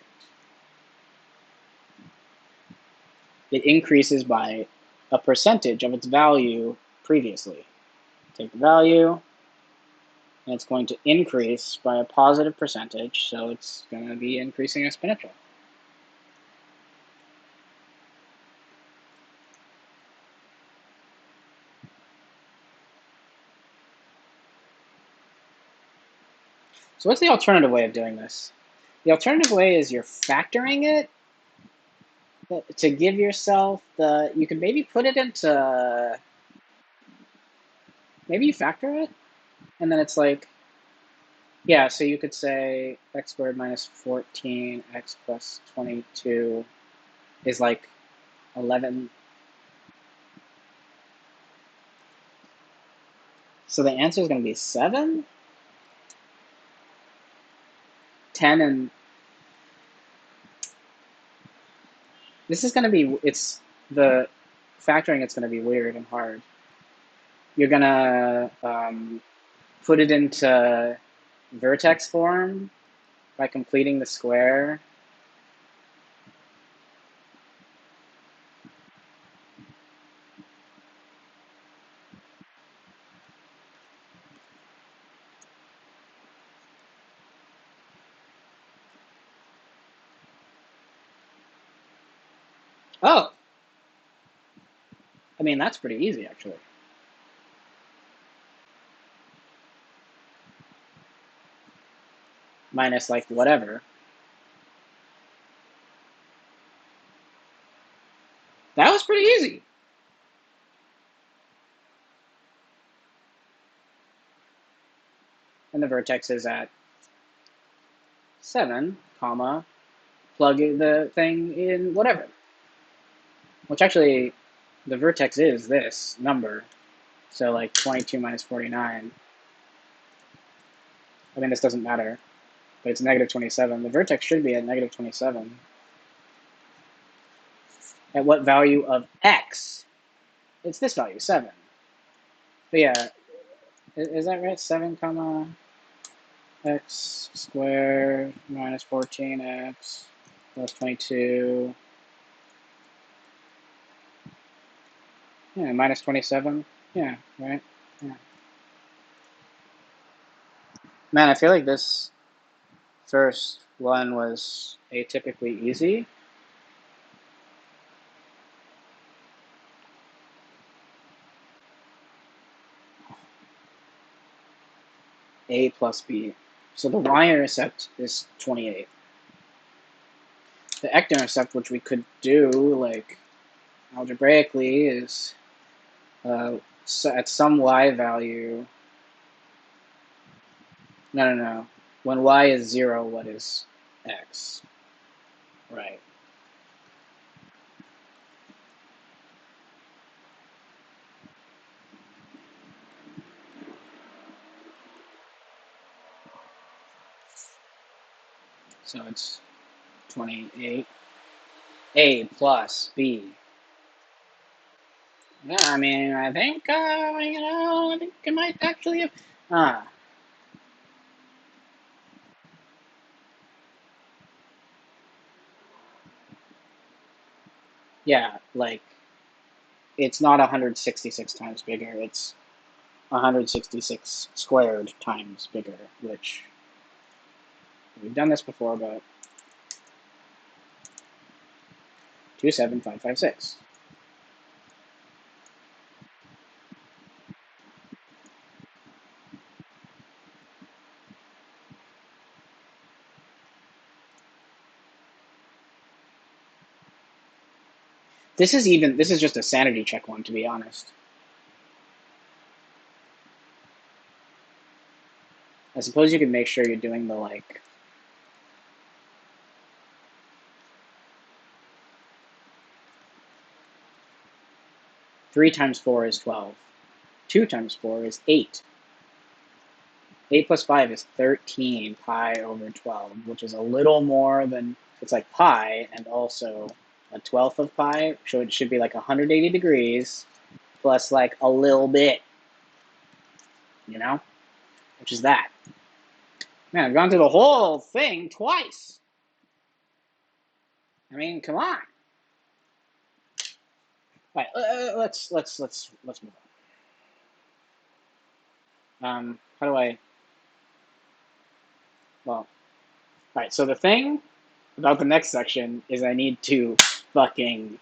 It increases by a percentage of its value previously. take the value, and it's going to increase by a positive percentage, so it's going to be increasing exponential. So what's the alternative way of doing this? The alternative way is you're factoring it to give yourself the, you could maybe put it into, maybe you factor it, and then it's like, yeah, so you could say x squared minus 14, x plus 22 is like 11. So the answer is going to be 7, 10, and this is going to be, it's the factoring, it's going to be weird and hard. You're going to put it into vertex form by completing the square. Oh, I mean, that's pretty easy, actually. Minus, like, whatever. That was pretty easy. And the vertex is at 7, comma, plug the thing in whatever. Which actually, the vertex is this number. So, like, 22 minus 49. I mean, this doesn't matter. But it's negative 27. The vertex should be at negative 27. At what value of x? It's this value, 7. But yeah, is that right? 7 comma x squared minus 14x plus 22. Yeah, minus 27. Yeah, right? Yeah. Man, I feel like this first one was atypically easy. A plus b. So the y-intercept is 28. The x-intercept, which we could do, like, algebraically, is so at some y value. No. When y is 0, what is x? Right. So it's 28. A plus b. Yeah, I mean, I think, I think it might actually have, yeah, like, it's not 166 times bigger, it's 166 squared times bigger, which, we've done this before, but 27556. This is just a sanity check one, to be honest. I suppose you could make sure you're doing the, like, 3 times 4 is 12. 2 times 4 is 8. 8 plus 5 is 13 pi over 12, which is a little more than, it's like pi, and also a 12th of pi, so it should be like 180 degrees, plus like a little bit, you know? Which is that. Man, I've gone through the whole thing twice. I mean, come on. All right, let's move on. How do I, well, all right, so the thing about the next section is I need to fucking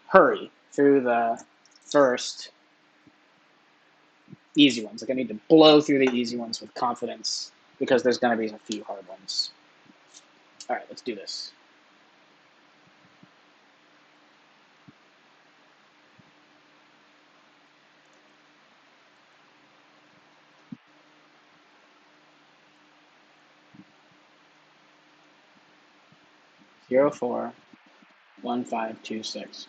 hurry through the first easy ones. Like I need to blow through the easy ones with confidence because there's going to be a few hard ones. All right, let's do this. Zero 4 1 5 2 6.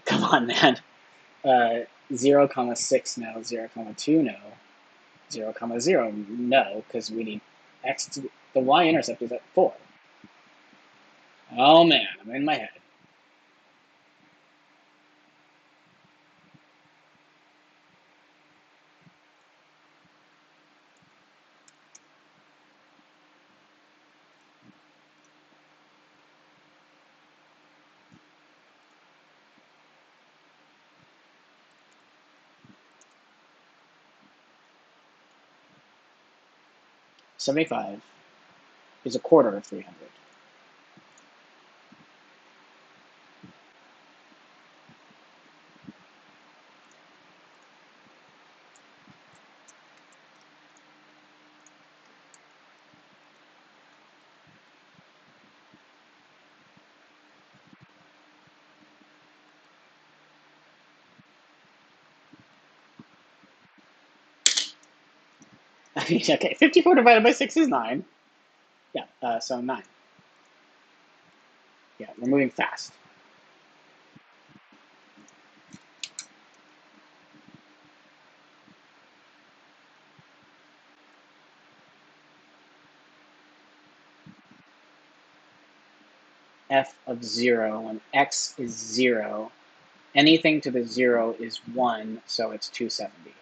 Come on, man. 0 comma 6 no, 0 comma 2 no, 0 comma 0 no, because we need x to the y-intercept is at 4. Oh man, I'm in my head. $75 is a quarter of 300. Okay, 54 divided by 6 is 9. Yeah, so 9. Yeah, we're moving fast. F of 0, when x is 0, anything to the 0 is 1, so it's 270.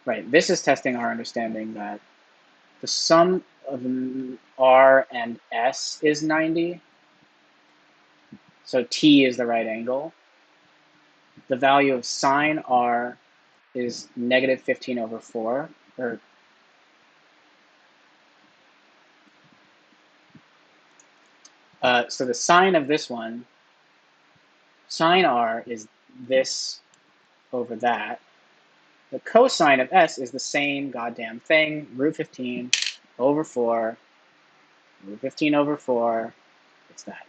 Right, this is testing our understanding that the sum of r and s is 90, so t is the right angle. The value of sine r is negative 15 over 4, or so the sine of this one, sine r is this over that. The cosine of s is the same goddamn thing, root 15 over 4, root 15 over 4, it's that.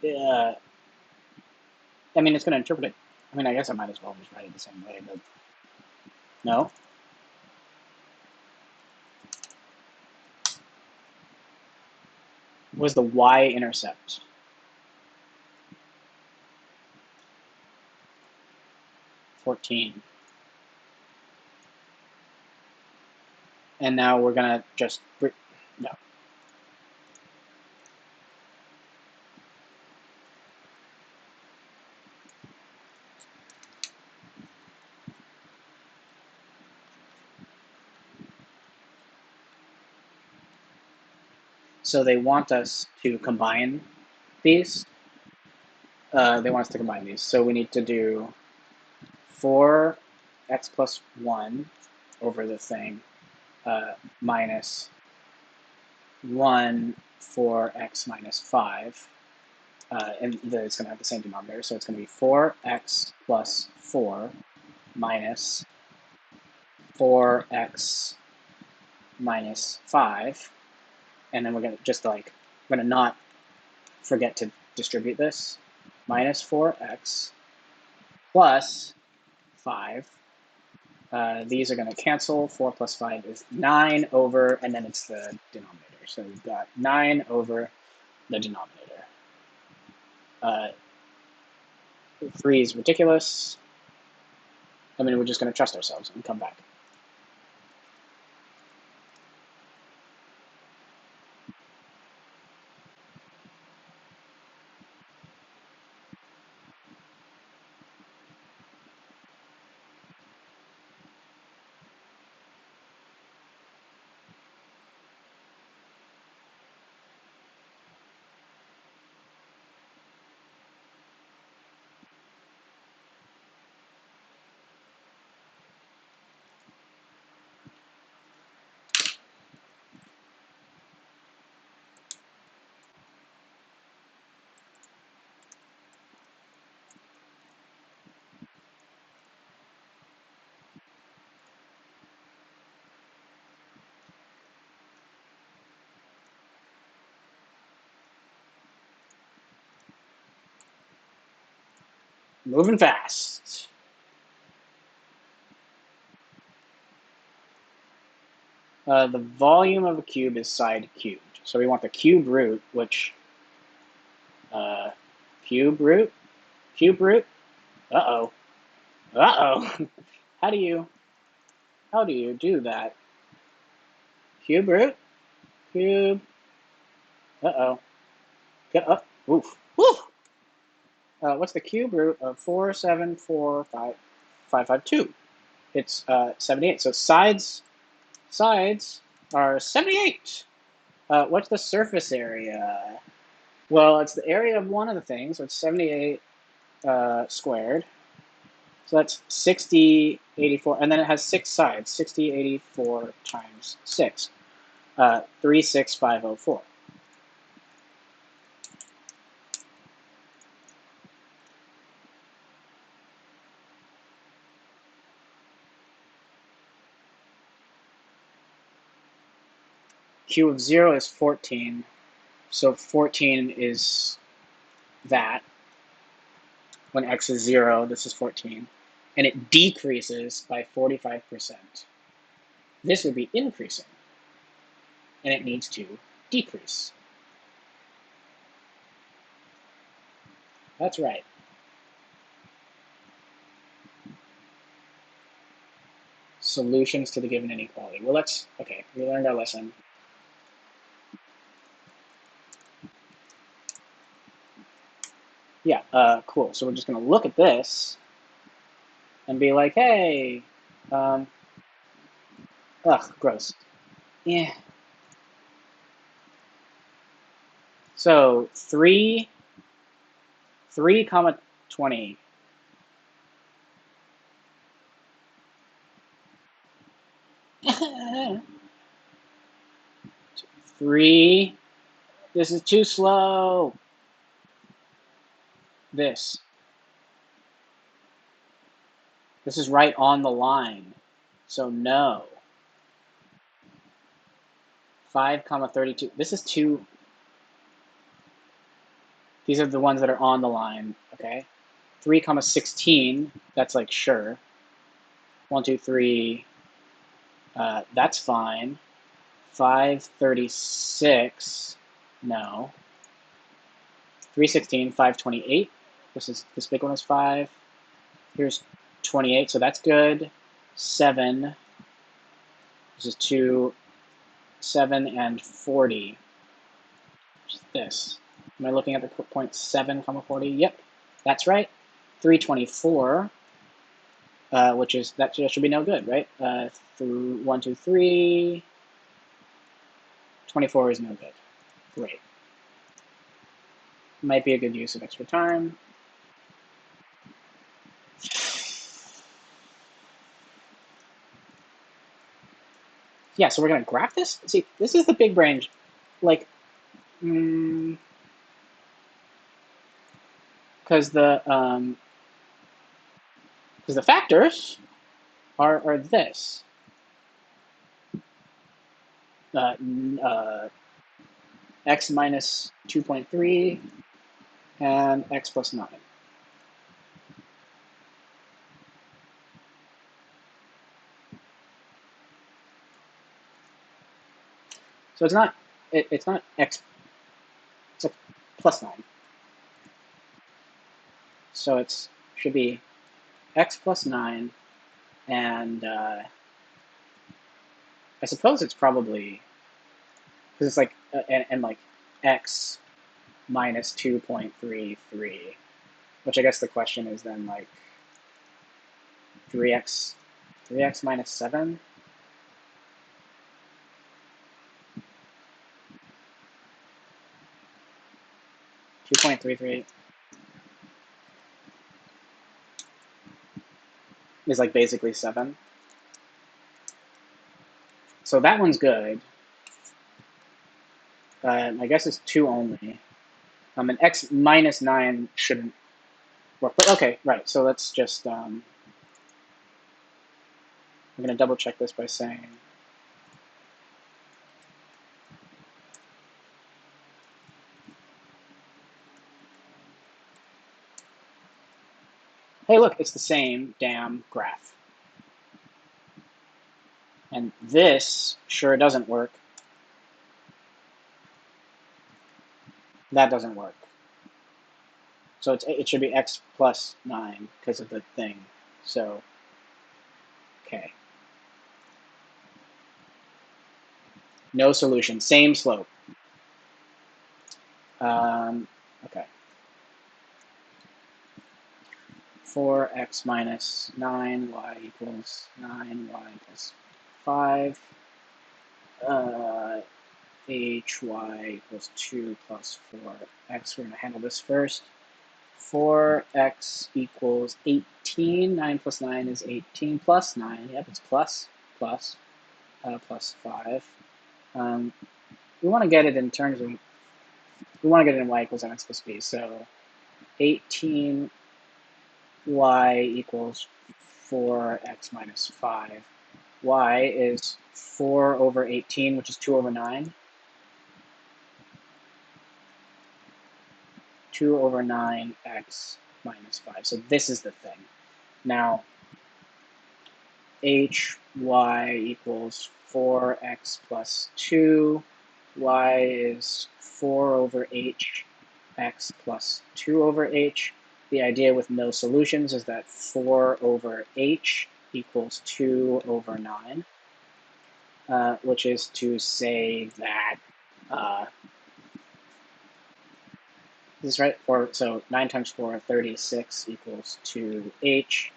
Uh, I mean, it's going to interpret it. I mean, I guess I might as well just write it the same way, but no. Was the y-intercept? 14. And now we're going to just, no. So they want us to combine these. They want us to combine these. So we need to do 4x plus 1 over the thing minus 1 4x minus 5. And it's going to have the same denominator. So it's going to be 4x plus 4 minus 4x minus 5. And then we're going to just like I'm going to not forget to distribute this. Minus 4x plus 5. These are going to cancel. 4 plus 5 is 9 over, and then it's the denominator. So we've got 9 over the denominator. 3 is ridiculous. I mean, we're just going to trust ourselves and come back. Moving fast. The volume of a cube is side cubed. So we want the cube root, which, cube root, uh-oh, uh-oh. How do you do that? Cube root, cube, uh-oh, get up, oof, woof. What's the cube root of 4745552? It's 78. So sides are 78. What's the surface area? Well, it's the area of one of the things, so it's 78 squared. So that's 60, 84, and then it has 6 sides, 60, 84 times 6, 36504. Cube of 0 is 14, so 14 is that. When x is 0, this is 14, and it decreases by 45%. This would be increasing, and it needs to decrease. That's right. Solutions to the given inequality. Well, okay, we learned our lesson. Yeah, cool. So we're just going to look at this and be like, hey, ugh, gross. Yeah. So 3, 3, 20. Three. This is too slow. This is right on the line. So no. 5, 32. This is too. These are the ones that are on the line, okay? 3, 16. That's like sure. 1, 2, 3. That's fine. 536. No. 316, 528. This big one is 5. Here's 28, so that's good. 7. This is 2, 7, and 40. Which is this. Am I looking at the point 7, 40? Yep, that's right. 324, which is, that should be no good, right? 1, 2, 3. 24 is no good. Great. Might be a good use of extra time. Yeah, so we're going to graph this. See, this is the big brain, like, because the factors are this. x minus 2.3 and x plus 9. So it's not x, it's a plus 9. So it should be x plus 9, and I suppose it's probably, because it's like, and like x minus 2.33, which I guess the question is then like 3x minus 7. (2.33) is like basically 7. So that one's good. I guess it's 2 only. And x minus 9 shouldn't work. But okay, right. So let's just, I'm going to double check this by saying, hey, look, it's the same damn graph. And this sure doesn't work. That doesn't work. So it should be x plus 9 because of the thing. So, okay. No solution. Same slope. Okay. 4x minus 9y equals 9y plus 5. Hy equals 2 plus 4x. We're going to handle this first. 4x equals 18. 9 plus 9 is 18 plus 9. Yep, it's plus 5. We want to get it in terms of, we want to get it in y equals mx plus b. So 18y equals 4x minus 5. Y is 4 over 18, which is 2 over 9. 2 over 9x minus 5. So this is the thing. Now, hy equals 4x plus 2. Y is 4 over hx plus 2 over h. The idea with no solutions is that 4 over h equals 2 over 9, which is to say that, this is right, so 9 times 4, 36 equals 2h.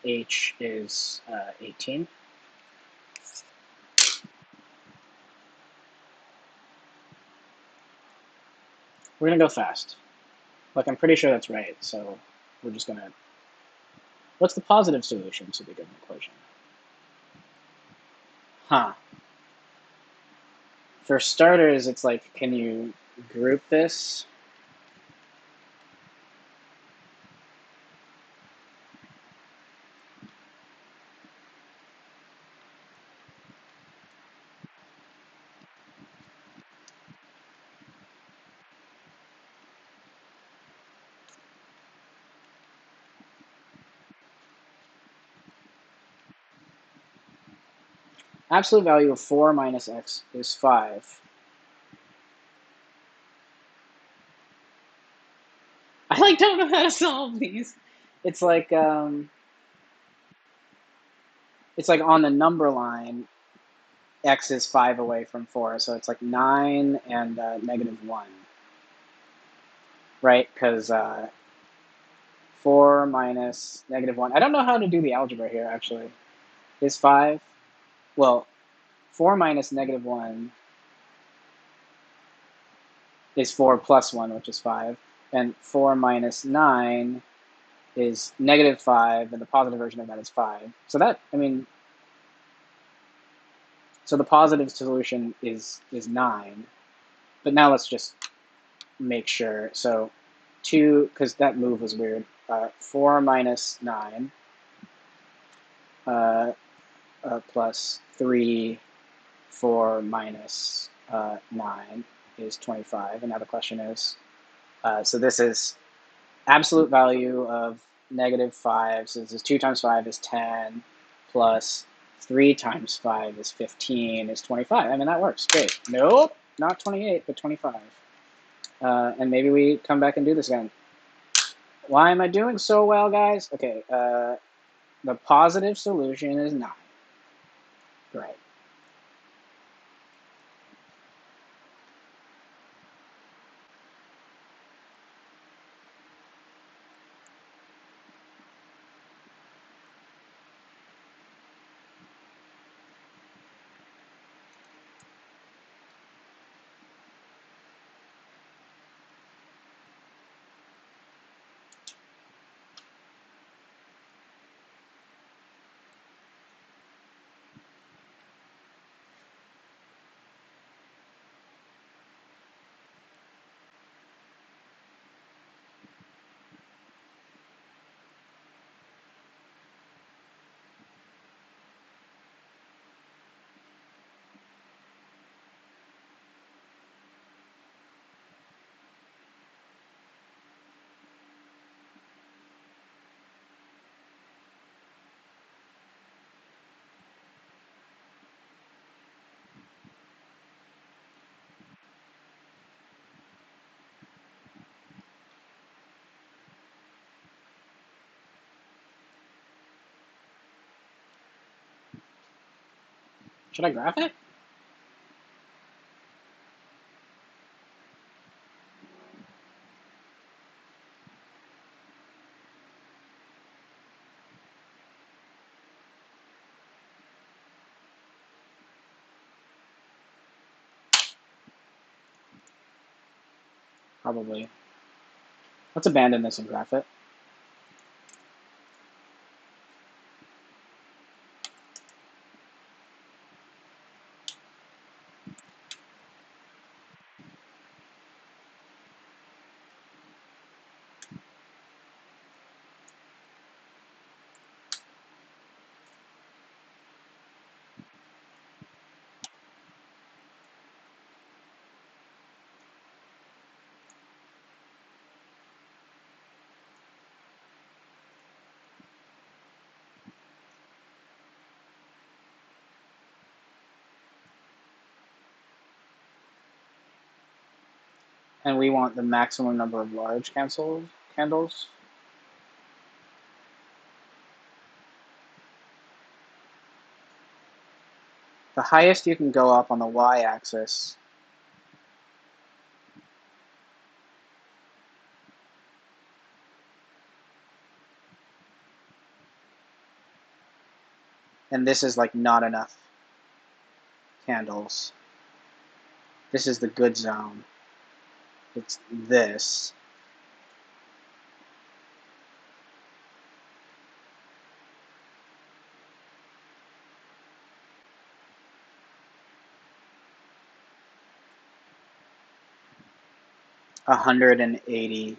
H is 18. We're going to go fast. Like, I'm pretty sure that's right, so we're just going to... What's the positive solution to the given equation? Huh. For starters, it's like, can you group this? Absolute value of 4 minus x is 5. I like don't know how to solve these. It's like on the number line, x is 5 away from 4, so it's like 9 and negative 1, right? Because 4 minus negative 1. I don't know how to do the algebra here, actually. Is 5? Well, 4 minus negative 1 is 4 plus 1, which is 5. And 4 minus 9 is negative 5, and the positive version of that is 5. So that, I mean, so the positive solution is 9. But now let's just make sure. So 2, because that move was weird. 4 minus 9 plus 3, 4 minus 9 is 25. And now the question is, so this is absolute value of -5. So this is 2 times 5 is 10, plus 3 times 5 is 15, is 25. I mean, that works. Great. Nope, not 28, but 25. And maybe we come back and do this again. Why am I doing so well, guys? Okay, the positive solution is 9. Right. Should I graph it? Probably. Let's abandon this and graph it. And we want the maximum number of large candles. The highest you can go up on the y-axis and this is like not enough candles. This is the good zone. It's this. $182.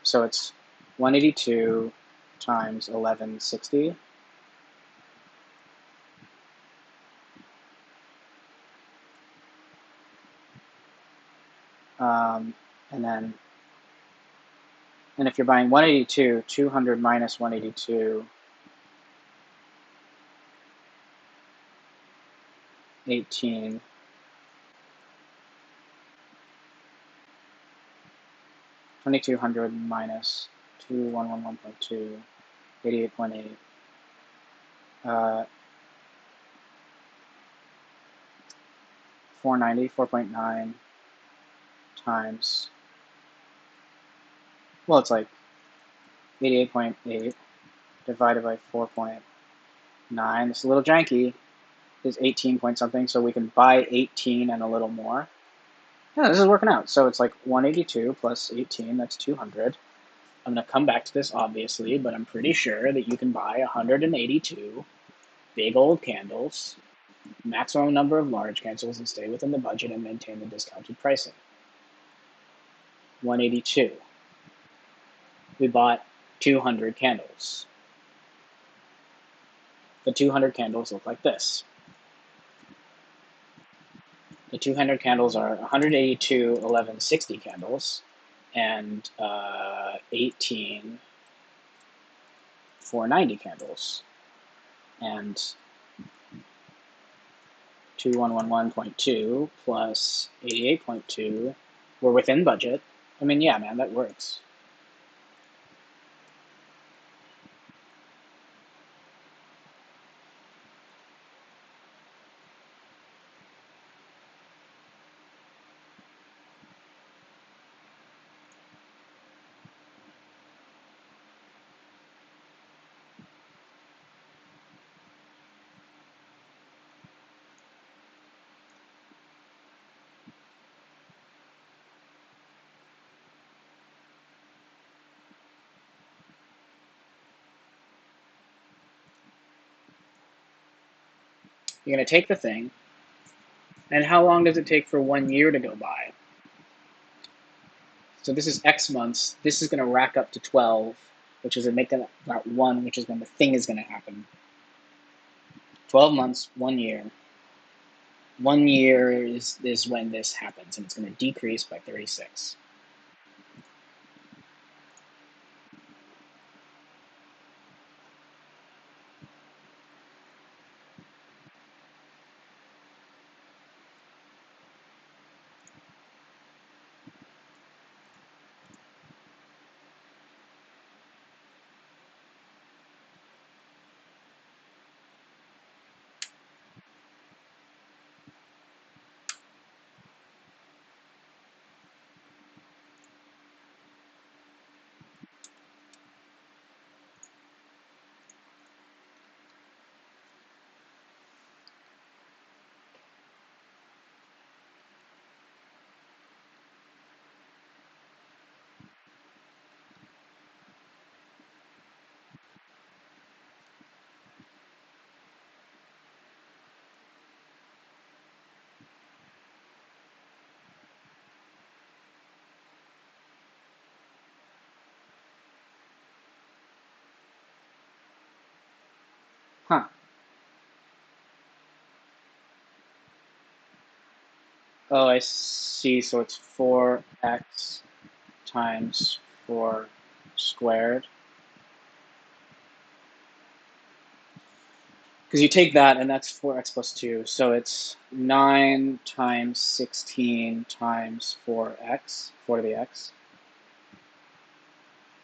So it's 182 times 1160. And if you're buying 182, 200 minus 182, 18. 2200 minus 2111.2, 88.8. 490, 4.9 times, well, it's like 88.8 divided by 4.9. It's a little janky. Is 18 point something, so we can buy 18 and a little more. Yeah, this is working out. So it's like 182 plus 18, that's 200. I'm going to come back to this, obviously, but I'm pretty sure that you can buy 182 big old candles, maximum number of large candles, and stay within the budget and maintain the discounted pricing. 182. We bought 200 candles. The 200 candles look like this. The 200 candles are 182, 11, 60 candles, and 18, 490 candles, and 2111.2 plus 88.2. We're within budget. I mean, yeah, man, that works. You're going to take the thing, and how long does it take for 1 year to go by? So this is X months. This is going to rack up to 12, which is make that 1, which is when the thing is going to happen. 12 months, 1 year. 1 year is when this happens, and it's going to decrease by 36. Huh. Oh, I see. So it's 4x times 4 squared. Because you take that, and that's 4x plus 2. So it's 9 times 16 times 4x, 4 to the x.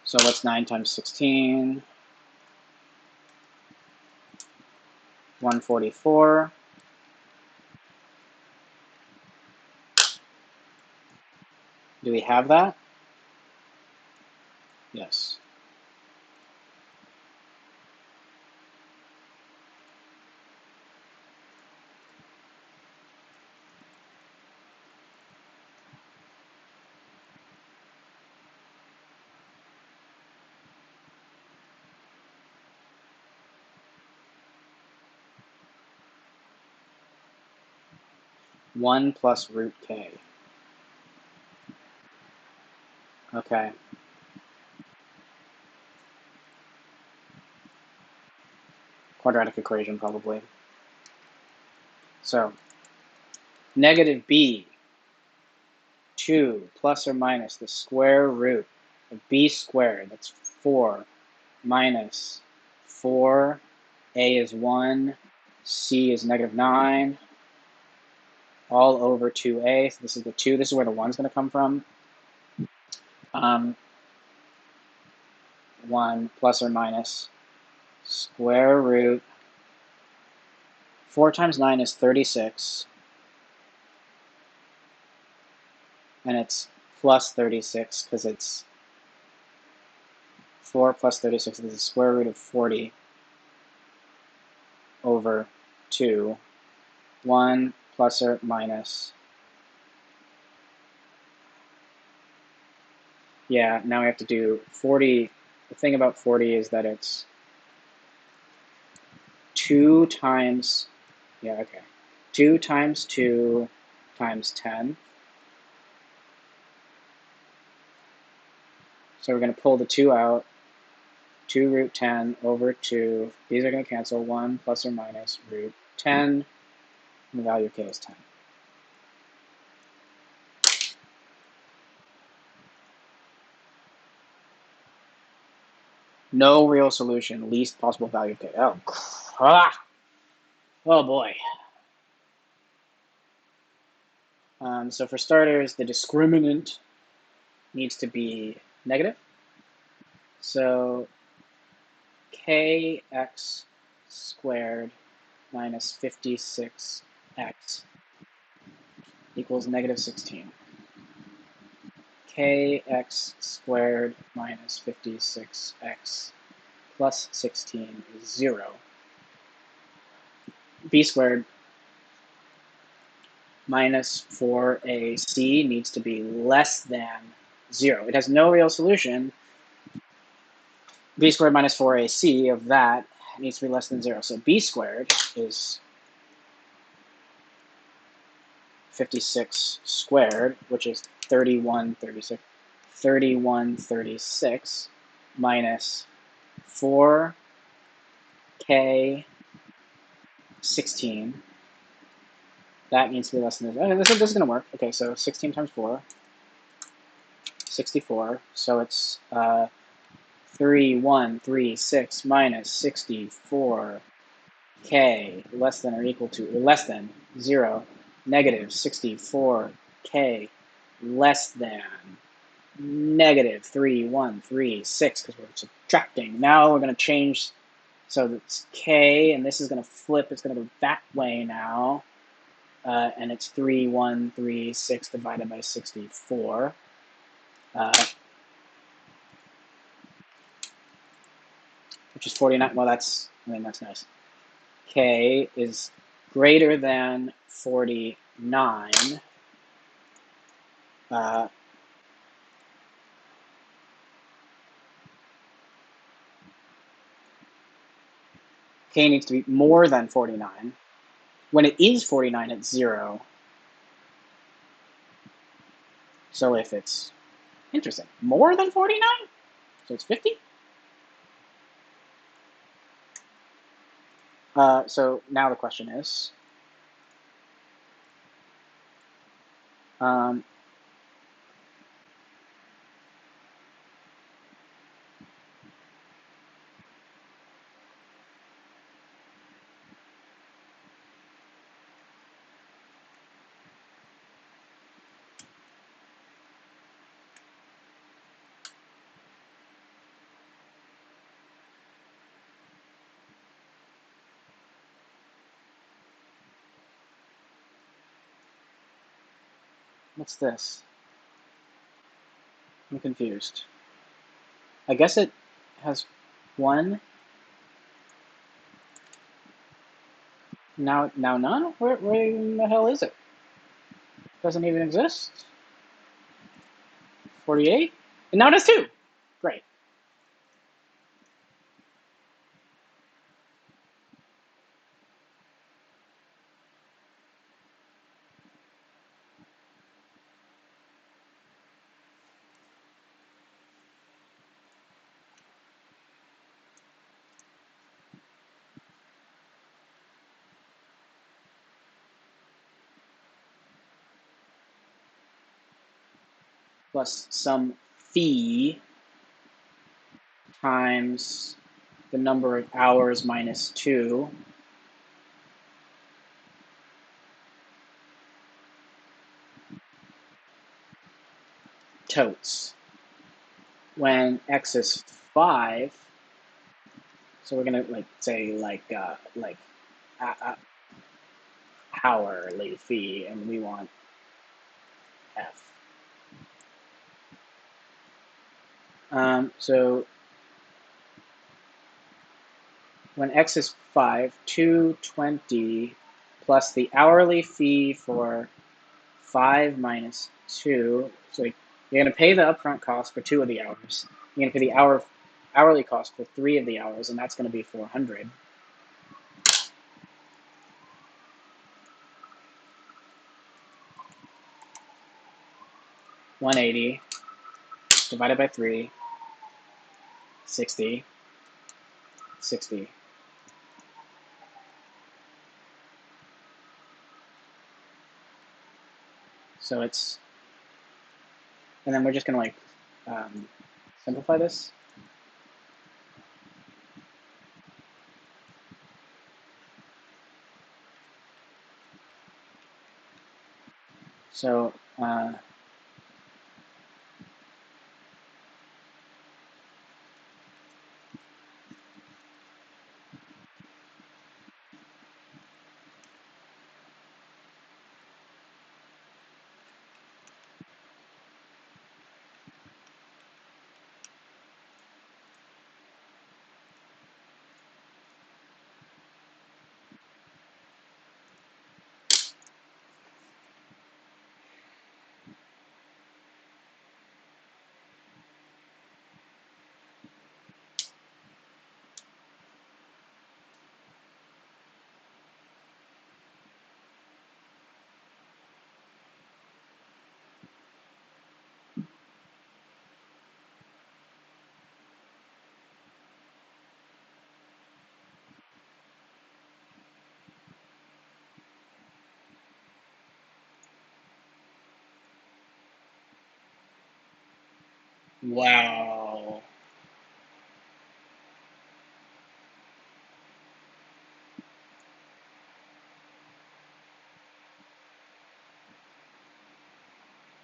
So what's 9 times 16? 144. Do we have that? Yes. One plus root k. Okay. Quadratic equation, probably. So, negative b, 2 plus or minus the square root of b squared, that's 4, minus 4, a is 1, c is negative 9, all over 2a. So this is the 2. This is where the 1 is going to come from. 1 plus or minus square root. 4 times 9 is 36. And it's plus 36 because it's 4 plus 36 is the square root of 40 over 2. 1 plus or minus. Yeah, now we have to do 40. The thing about 40 is that it's 2 times, yeah, okay. 2 times 2 times 10. So we're going to pull the 2 out. 2 root 10 over 2. These are going to cancel. 1 plus or minus root 10. And the value of k is 10. No real solution, least possible value of k. Oh boy. So for starters, the discriminant needs to be negative. So kx squared minus 56x equals negative 16. Kx squared minus 56x plus 16 is 0. B squared minus 4ac needs to be less than 0. It has no real solution. B squared minus 4ac of that needs to be less than 0. So b squared is 56 squared, which is 3136 minus 4k 16. That needs to be less than this. Okay, this is going to work. Okay, so 16 times 4, 64. So it's 3136 minus 64k less than or equal to, or less than 0, negative 64k less than negative 3136, because we're subtracting. Now we're going to change, so it's k, and this is going to flip. It's going to go that way now, and it's 3136 divided by 64. Which is 49. Well, that's nice. K is greater than 49. K needs to be more than 49. When it is 49, it's 0. So if it's, interesting, more than 49? So it's 50? So now the question is, what's this? I'm confused. I guess it has 1. Now none? Where in the hell is it? Doesn't even exist? 48? And now it has 2. Great. Plus some phi times the number of hours minus 2 totes. When x is 5, so we're gonna say hourly fee, and we want f. So when x is 5, 220 plus the hourly fee for 5 minus 2. So you're going to pay the upfront cost for 2 of the hours. You're going to pay the hourly cost for 3 of the hours, and that's going to be 400. $180 divided by 3, 60, 60. So it's, and then we're just going to simplify this. So, wow. Whoa.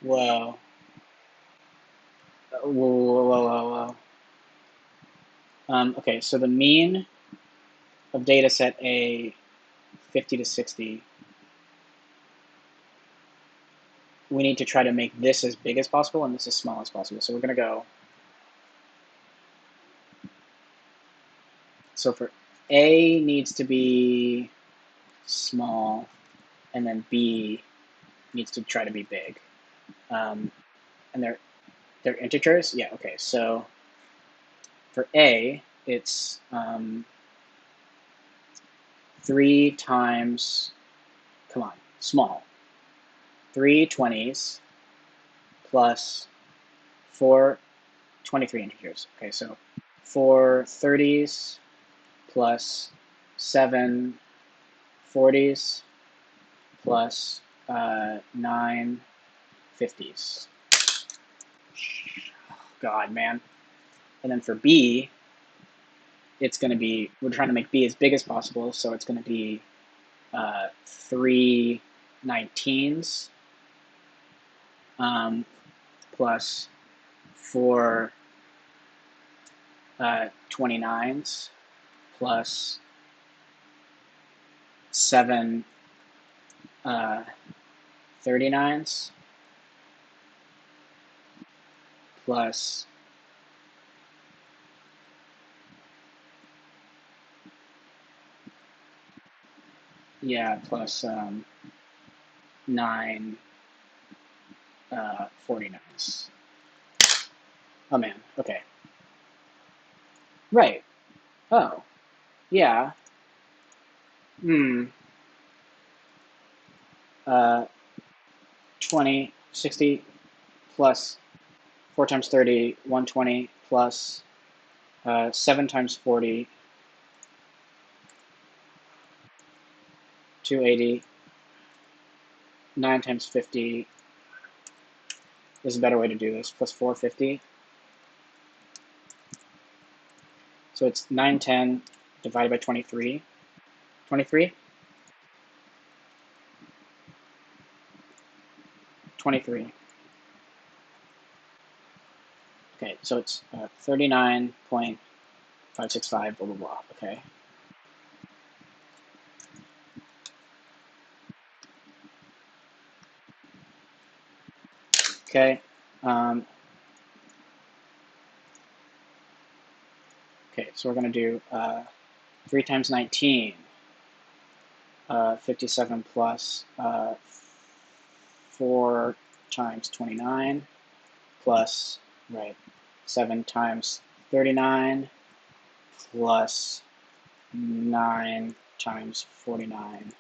Whoa, whoa, whoa, whoa, whoa. Okay, so the mean of data set A, 50 to 60, we need to try to make this as big as possible and this as small as possible. So we're going to go, so for A needs to be small, and then B needs to try to be big. And they're integers? Yeah, okay. So for A, it's 3 times, come on, small. 3 20s plus 4 23 integers. Okay, so 4 30s plus 7 40s plus 9 50s. God, man. And then for B, it's going to be, we're trying to make B as big as possible, so it's going to be 3 19s plus 4 29s plus 7 39s plus plus 9 49s. Oh man, okay. Right. Oh, yeah. Hmm. 20, 60 plus 4 times 30, 120 plus 7 times 40, 280, 9 times 50 is a better way to do this, plus 450. So it's 910 divided by 23. 23? 23. Okay, so it's 39.565, blah, blah, blah. Okay. Okay. Okay, so we're going to do 3 times 19, 57 plus 4 times 29 plus, right, 7 times 39 plus 9 times 49.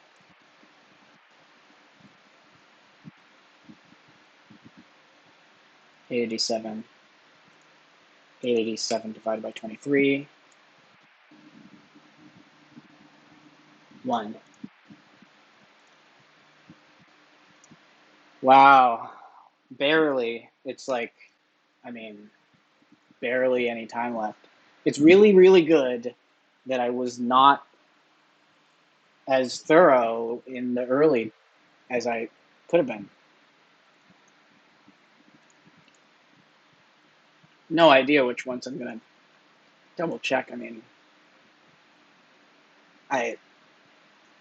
887. 887 divided by 23. 1. Wow. Barely. It's like, I mean, barely any time left. It's really, really good that I was not as thorough in the early as I could have been. no idea which ones I'm gonna double check. I mean, I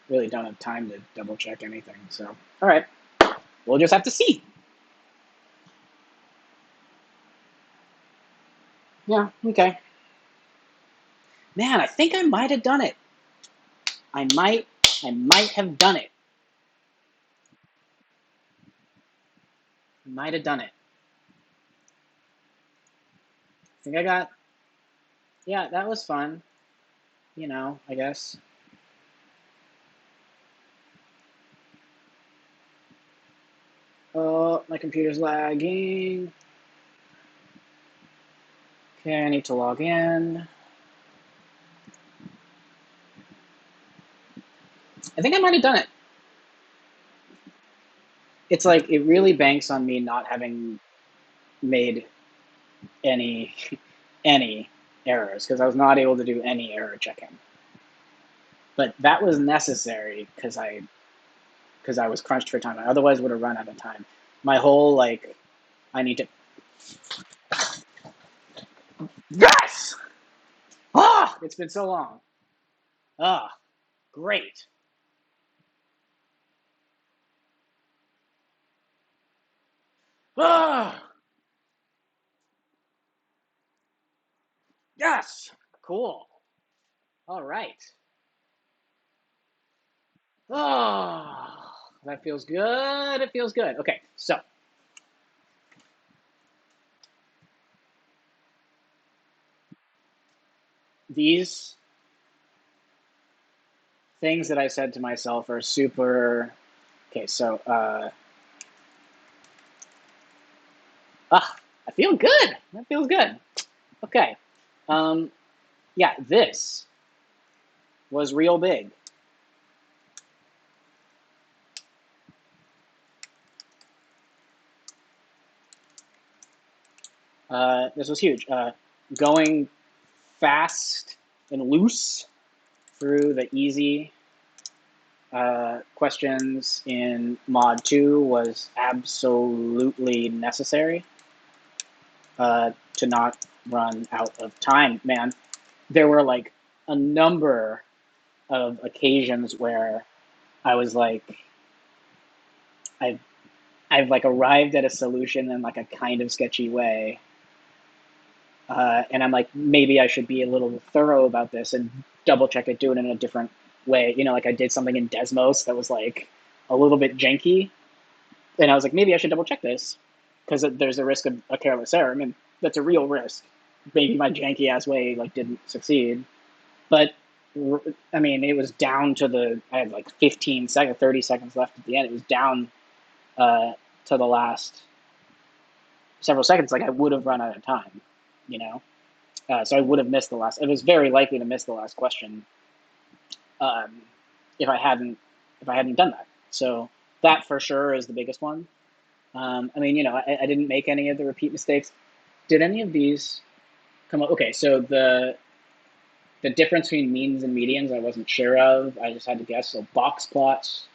really don't have time to double check anything. So, all right, we'll just have to see. Yeah, okay. Man, I think I might have done it. I might have done it. Might have done it. I think I got, yeah, that was fun. You know, I guess. Oh, my computer's lagging. Okay, I need to log in. I think I might have done it. It's like, it really banks on me not having made any any errors, because I was not able to do any error checking. But that was necessary because I was crunched for time. I otherwise would have run out of time. My whole like, I need to. Yes! Ah, it's been so long. Ah, great. Ah, yes. Cool. All right. Ah, that feels good. It feels good. Okay, so these things that I said to myself are super. Okay, so I feel good. That feels good. Okay, um, yeah, this was real big. This was huge. Going fast and loose through the easy questions in Mod 2 was absolutely necessary to not run out of time, man. There were like a number of occasions where I was like, I've, I've like arrived at a solution in like a kind of sketchy way. And I'm like, maybe I should be a little thorough about this and double check it, do it in a different way. You know, like I did something in Desmos that was like a little bit janky. And I was like, maybe I should double check this because there's a risk of a careless error. I mean, that's a real risk. Maybe my janky ass way like didn't succeed, but I mean, it was down to I had like 15 seconds, 30 seconds left at the end. It was down uh, to the last several seconds. Like I would have run out of time, you know. So I would have missed the last. It was very likely to miss the last question um, if I hadn't done that. So that for sure is the biggest one. I mean, you know, I didn't make any of the repeat mistakes. Did any of these come up? Okay, so the difference between means and medians I wasn't sure of. I just had to guess. So box plots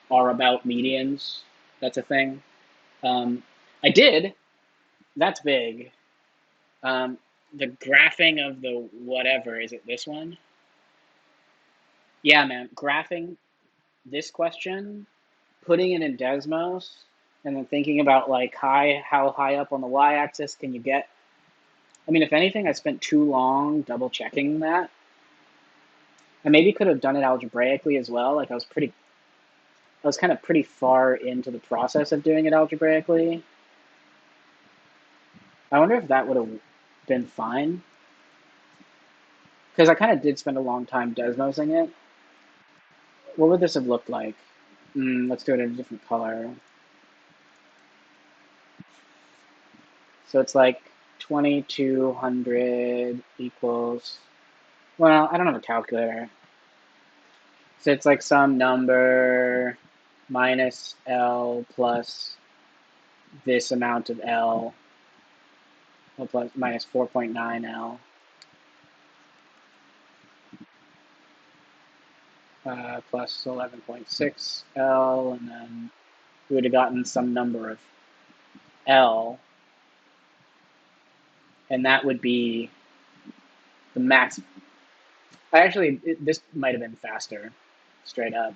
are about medians. That's a thing. Um, I did. That's big. Um, the graphing of the whatever, is it this one? Yeah, man. Graphing this question, putting it in Desmos, and then thinking about like how high up on the y-axis can you get. I mean, if anything, I spent too long double checking that. I maybe could have done it algebraically as well. Like I was kind of pretty far into the process of doing it algebraically. I wonder if that would have been fine. Because I kind of did spend a long time Desmosing it. What would this have looked like? Let's do it in a different color. So it's like 2200 equals, well, I don't have a calculator. So it's like some number minus L plus this amount of L, plus minus 4.9 L, plus 11.6 L, and then we would have gotten some number of L, and that would be the max. This might have been faster, straight up.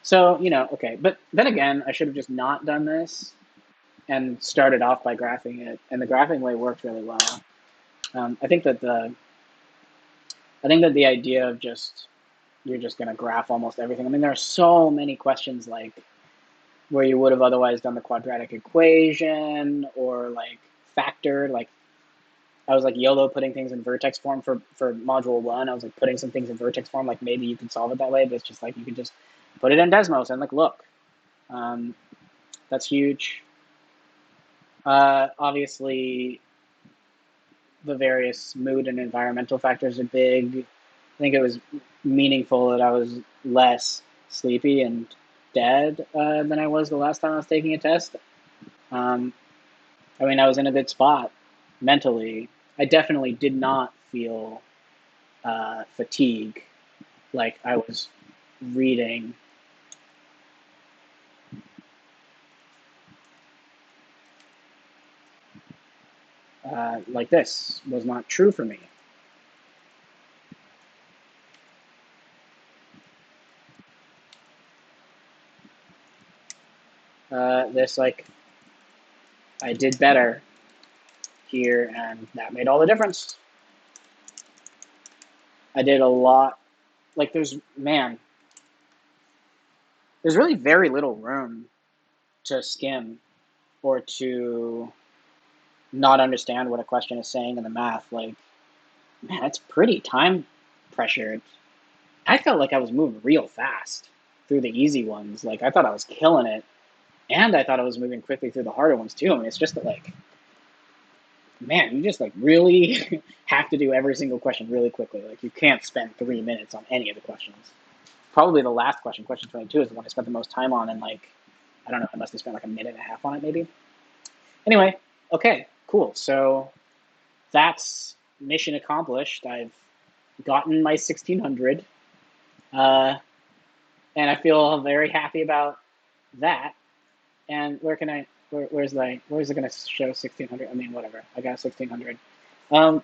So, okay. But then again, I should have just not done this and started off by graphing it. And the graphing way worked really well. I think that the idea of you're just going to graph almost everything. I mean, there are so many questions like where you would have otherwise done the quadratic equation or like factored. Like I was like YOLO putting things in vertex form for module 1. I was like putting some things in vertex form. Like maybe you could solve it that way, but it's just like you could just put it in Desmos and like look. That's huge. Obviously, the various mood and environmental factors are big. I think it was meaningful that I was less sleepy and dead than I was the last time I was taking a test. I mean, I was in a good spot mentally. I definitely did not feel fatigue like I was reading. Like this was not true for me. This like I did better here, and that made all the difference. I did a lot. Like there's really very little room to skim or to not understand what a question is saying in the math. Like, man, it's pretty time pressured. I felt like I was moving real fast through the easy ones. Like I thought I was killing it, and I thought I was moving quickly through the harder ones too. I mean, it's just that like, man, you just like really have to do every single question really quickly. Like you can't spend 3 minutes on any of the questions. Probably the last question, question 22, is the one I spent the most time on, and like, I don't know, I must have spent like a minute and a half on it maybe. Anyway, okay, cool. So that's mission accomplished. I've gotten my 1600, and I feel very happy about that. And where's it going to show 1600? I mean, whatever. I got 1600.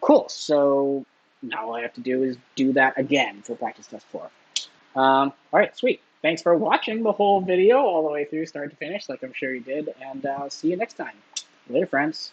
Cool. So now all I have to do is do that again for practice test 4. All right, sweet. Thanks for watching the whole video all the way through, start to finish, like I'm sure you did. And I'll see you next time. Later, friends.